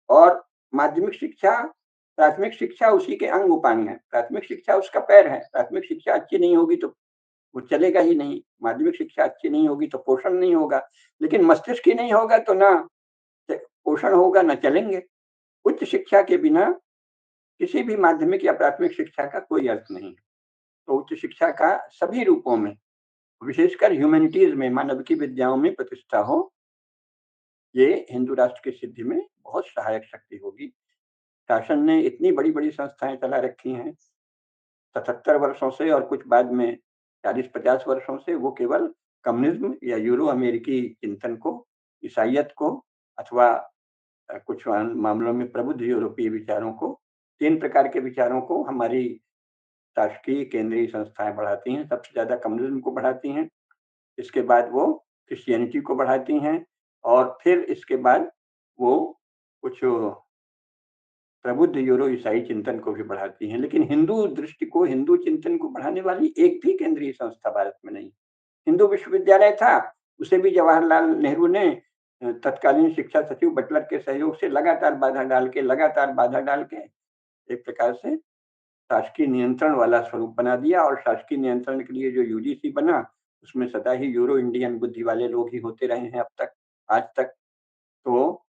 और माध्यमिक शिक्षा, प्राथमिक शिक्षा उसी के अंग-उपांग हैं। प्राथमिक शिक्षा उसका पैर है। प्राथमिक शिक्षा अच्छी नहीं होगी तो वो चलेगा ही नहीं। माध्यमिक शिक्षा अच्छी नहीं होगी तो पोषण नहीं होगा। लेकिन मस्तिष्क ही नहीं होगा तो ना च पोषण होगा, ना चलेंगे। उच्च शिक्षा के बिना किसी भी माध्यमिक या प्राथमिक शिक्षा का कोई अर्थ नहीं है। तो उच्च शिक्षा का सभी रूपों में, विशेषकर ह्यूमैनिटीज़ में, मानविकी विद्याओं में प्रतिष्ठा हो, ये हिंदू राष्ट्र की सिद्धि में बहुत सहायक शक्ति होगी। शासन ने इतनी बड़ी-बड़ी संस्थाएँ चला रखी हैं, 77 वर्षों से और कुछ बाद में 40-50 वर्षों से वो केवल कम्युनिज़्म या यूरो अमेरिकी चिंतन को, ईसाइयत को अथवा कुछ मामलों में प्रबुद्ध यूरोपीय विचारों को, 3 प्रकार के विचारों को हमारी शासकीय केंद्रीय संस्थाएँ बढ़ाती हैं। सबसे ज़्यादा कम्युनिज़्म को बढ़ाती हैं, इसके बाद वो क्रिश्चियनिटी को बढ़ाती हैं और फिर इसके बाद वो कुछ प्रबुद्ध यूरो ईसाई चिंतन को भी बढ़ाती हैं। लेकिन हिंदू दृष्टि को, हिंदू चिंतन को बढ़ाने वाली एक भी केंद्रीय संस्था भारत में नहीं। हिंदू विश्वविद्यालय था, उसे भी जवाहरलाल नेहरू ने तत्कालीन शिक्षा सचिव बटलर के सहयोग से लगातार बाधा डाल के एक प्रकार से शासकीय नियंत्रण वाला स्वरूप बना दिया और शासकीय नियंत्रण के लिए जो यूजीसी बना, उसमें सदा ही यूरो इंडियन बुद्धि वाले लोग ही होते रहे हैं अब तक, आज तक। तो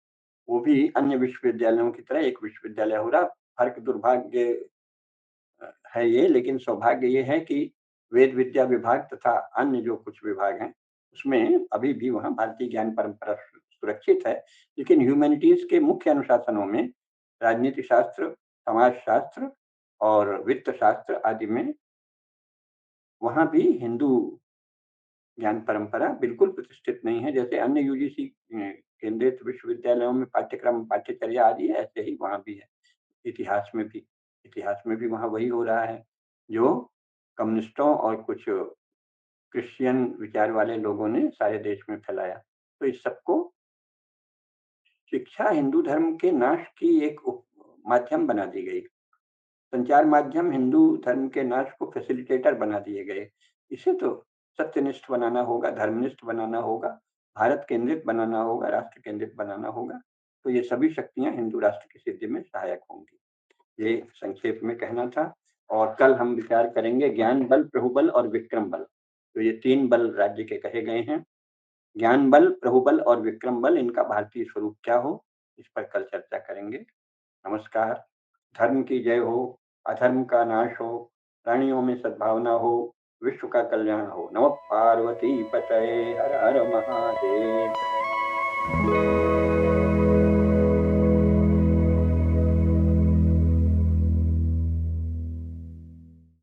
वो भी अन्य विश्वविद्यालयों की तरह एक विश्वविद्यालय हो रहा। फर्क दुर्भाग्य है ये, लेकिन सौभाग्य ये है कि वेद विद्या विभाग तथा अन्य जो कुछ विभाग हैं, उसमें अभी भी वहाँ भारतीय ज्ञान परंपरा सुरक्षित है। लेकिन ह्यूमैनिटीज़ के मुख्य अनुशासनों में राजनीति शास्त्र, समाज शास्त्र और वित्त शास्त्र आदि में वहाँ भी हिंदू ज्ञान परंपरा बिल्कुल प्रतिष्ठित नहीं है। जैसे अन्य यूजीसी केंद्रित विश्वविद्यालयों में पाठ्यक्रम, पाठ्यचर्या आदि है, ऐसे ही वहाँ भी है। इतिहास में भी वहाँ वही हो रहा है, जो कम्युनिस्टों और कुछ क्रिश्चियन विचार वाले लोगों ने सारे देश में फैलाया। तो इस सबको शिक्षा हिंदू धर्म के नाश की एक माध्यम बना दी गई। संचार माध्यम हिंदू धर्म के नाश को फैसिलिटेटर बना दिए गए। इसे तो सत्यनिष्ठ बनाना होगा, धर्मनिष्ठ बनाना होगा, भारत केंद्रित बनाना होगा, राष्ट्र केंद्रित बनाना होगा। तो ये सभी शक्तियाँ हिंदू राष्ट्र की सिद्धि में सहायक होंगी। ये संक्षेप में कहना था और कल हम विचार करेंगे ज्ञान बल, प्रहुबल और विक्रम बल। तो ये 3 बल राज्य के कहे गए हैं। ज्ञान बल, प्रहुबल और विक्रम बल, इनका भारतीय स्वरूप क्या हो, इस पर कल चर्चा करेंगे। नमस्कार। धर्म की जय हो, अधर्म का नाश हो, प्राणियों में सद्भावना हो, विश्व का कल्याण हो। नमः पार्वती पतये, हर हर महादेव।